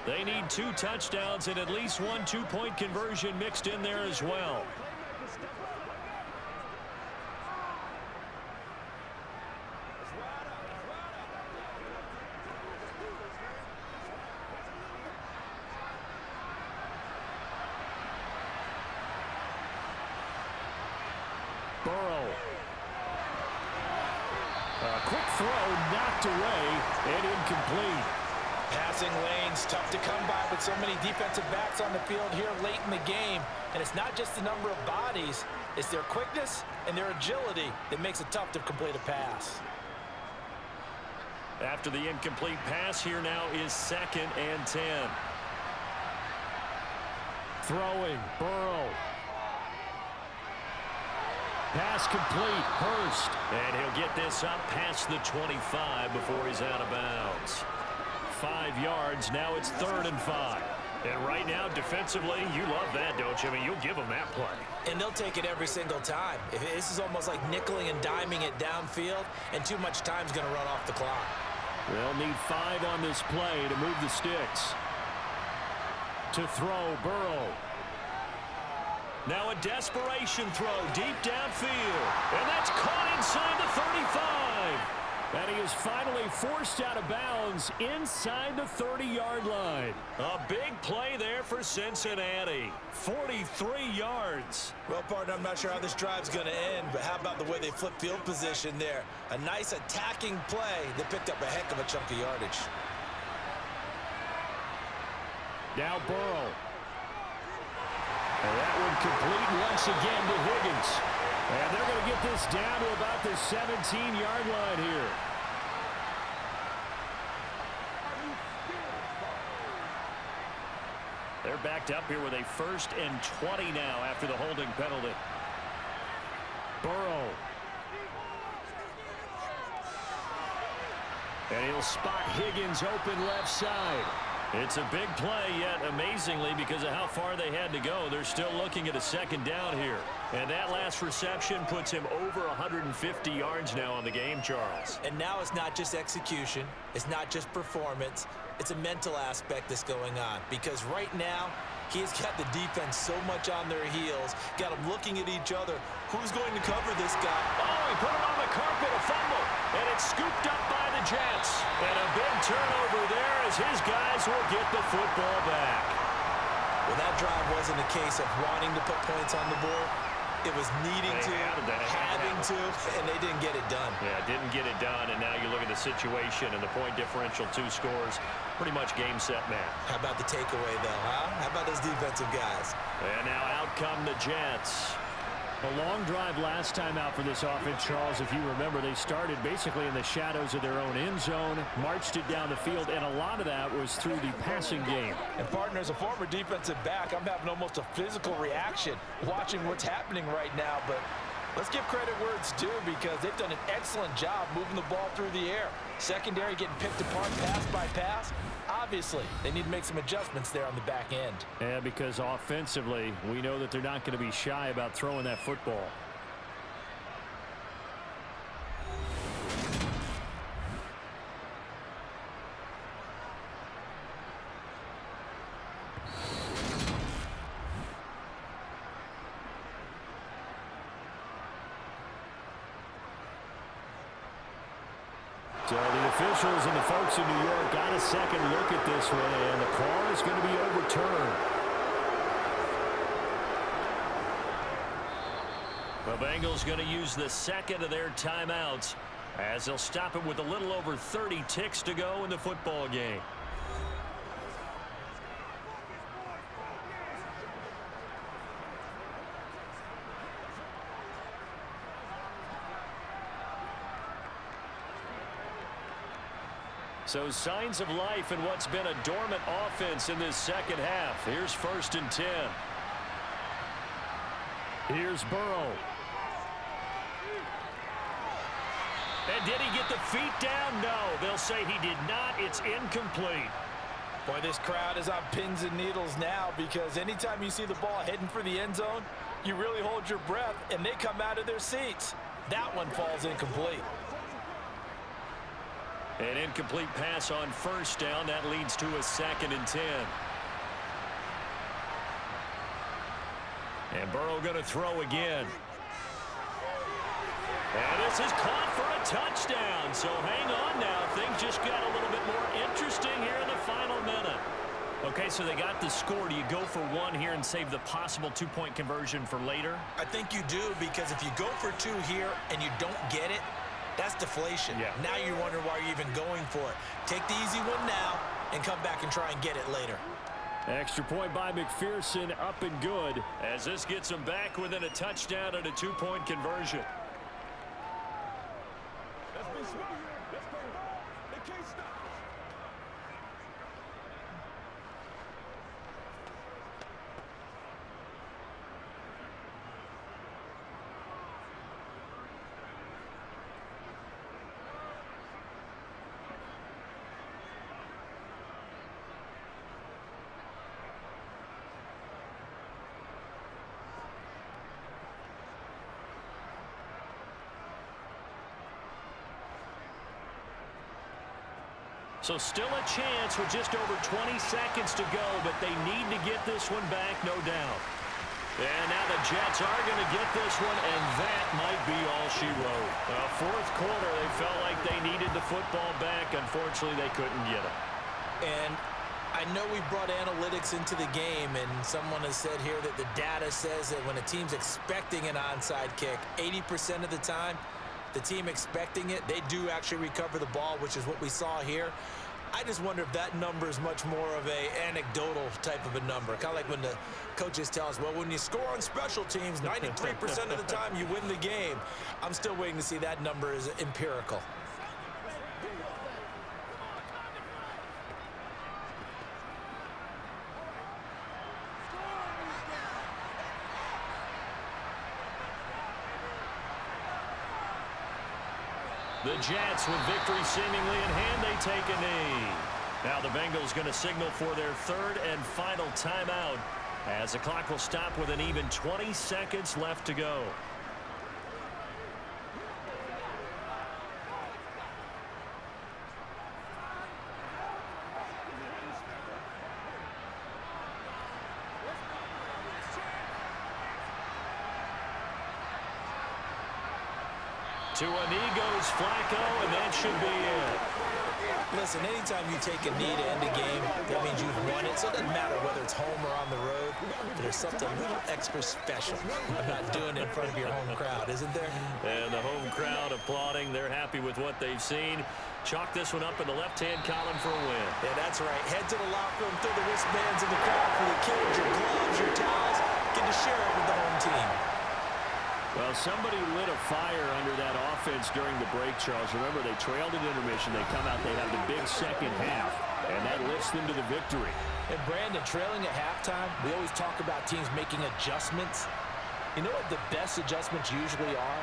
They need 2 touchdowns and at least 1 2-point conversion mixed in there as well.
Burrow. A quick throw knocked away and incomplete.
Passing lanes, tough to come by with so many defensive backs on the field here late in the game. And it's not just the number of bodies, it's their quickness and their agility that makes it tough to complete a pass.
After the incomplete pass, here now is 2nd and 10.
Throwing, Burrow. Pass complete, Hurst.
And he'll get this up past the 25 before he's out of bounds. 5 yards, now it's 3rd and 5. And right now, defensively, you love that, don't you? I mean, you'll give them that play.
And they'll take it every single time. This is almost like nickeling and diming it downfield, and too much time's going to run off the clock.
They'll need 5 on this play to move the sticks. To throw, Burrow.
Now a desperation throw deep downfield. And that's caught inside the 35.
And he is finally forced out of bounds inside the 30-yard line.
A big play there for Cincinnati. 43 yards.
Well, partner, I'm not sure how this drive's going to end, but how about the way they flip field position there? A nice attacking play that picked up a heck of a chunk of yardage.
Now Burrow. And that one complete once again to Higgins. And they're going to get this down to about the 17-yard line here.
They're backed up here with a 1st and 20 now after the holding penalty.
Burrow.
And he'll spot Higgins open left side. It's a big play, yet amazingly, because of how far they had to go, they're still looking at a 2nd down here. And that last reception puts him over 150 yards now on the game, Charles.
And now it's not just execution. It's not just performance. It's a mental aspect that's going on. Because right now, he's got the defense so much on their heels, got them looking at each other. Who's going to cover this guy?
Oh, he put him on the carpet, a fumble. And it's scooped up by the Jets. And a big turnover there as his guys will get the football back.
Well, that drive wasn't a case of wanting to put points on the board. It was needing to, having to, and they didn't get it done.
Yeah, didn't get it done, and now you look at the situation and the point differential, 2 scores, pretty much game, set, match.
How about the takeaway, though, huh? How about those defensive guys?
And now out come the Jets.
A long drive last time out for this offense, Charles. If you remember, they started basically in the shadows of their own end zone, marched it down the field, and a lot of that was through the passing game.
And partner, as a former defensive back, I'm having almost a physical reaction watching what's happening right now. But let's give credit where it's due, because they've done an excellent job moving the ball through the air. Secondary getting picked apart pass by pass. Obviously, they need to make some adjustments there on the back end.
Yeah, because offensively, we know that they're not going to be shy about throwing that football. So the officials and the folks in New York got a second look at this one, and the call is going to be overturned.
The Bengals going to use the 2nd of their timeouts as they'll stop it with a little over 30 ticks to go in the football game. So signs of life in what's been a dormant offense in this 2nd half. Here's 1st and 10.
Here's Burrow.
And did he get the feet down? No, they'll say he did not. It's incomplete.
Boy, this crowd is on pins and needles now, because anytime you see the ball heading for the end zone, you really hold your breath, and they come out of their seats. That one falls incomplete.
An incomplete pass on first down. That leads to a 2nd and 10. And Burrow going to throw again. And this is caught for a touchdown. So hang on now. Things just got a little bit more interesting here in the final minute. Okay, so they got the score. Do you go for one here and save the possible 2-point conversion for later?
I think you do, because if you go for 2 here and you don't get it, that's deflation.
Yeah.
Now you wonder why you're even going for it. Take the easy one now and come back and try and get it later.
Extra point by McPherson, up and good.
As this gets them back within a touchdown and a 2-point conversion.
Let's be smart. Let's play ball. They can't stop us.
So still a chance with just over 20 seconds to go, but they need to get this one back, no doubt. And now the Jets are going to get this one, and that might be all she wrote. Fourth quarter, they felt like they needed the football back. Unfortunately, they couldn't get it.
And I know we brought analytics into the game, and someone has said here that the data says that when a team's expecting an onside kick, 80% of the time, the team expecting it, they do actually recover the ball, which is what we saw here. I just wonder if that number is much more of a anecdotal type of a number. Kind of like when the coaches tell us, well, when you score on special teams, 93% of the time you win the game. I'm still waiting to see that number is empirical.
The Jets, with victory seemingly in hand, they take a knee. Now the Bengals going to signal for their 3rd and final timeout as the clock will stop with an even 20 seconds left to go. To a knee goes Flacco, and that should be it.
Listen, anytime you take a knee to end a game, that means you've won it. So it doesn't matter whether it's home or on the road, but there's something a little extra special about doing it in front of your home crowd, isn't there?
And the home crowd applauding. They're happy with what they've seen. Chalk this one up in the left-hand column for a win.
Yeah, that's right. Head to the locker room, throw the wristbands in the crowd for the kids, your gloves, your towels. Get to share it with the home team.
Well, somebody lit a fire under that offense during the break, Charles. Remember, they trailed at intermission. They come out, they have the big second half, and that lifts them to the victory.
And Brandon, trailing at halftime, we always talk about teams making adjustments. You know what the best adjustments usually are?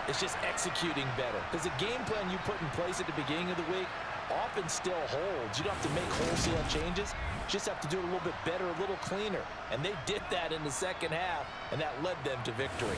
It's just executing better. Because the game plan you put in place at the beginning of the week often still holds. You don't have to make wholesale changes. You just have to do it a little bit better, a little cleaner. And they did that in the second half, and that led them to victory.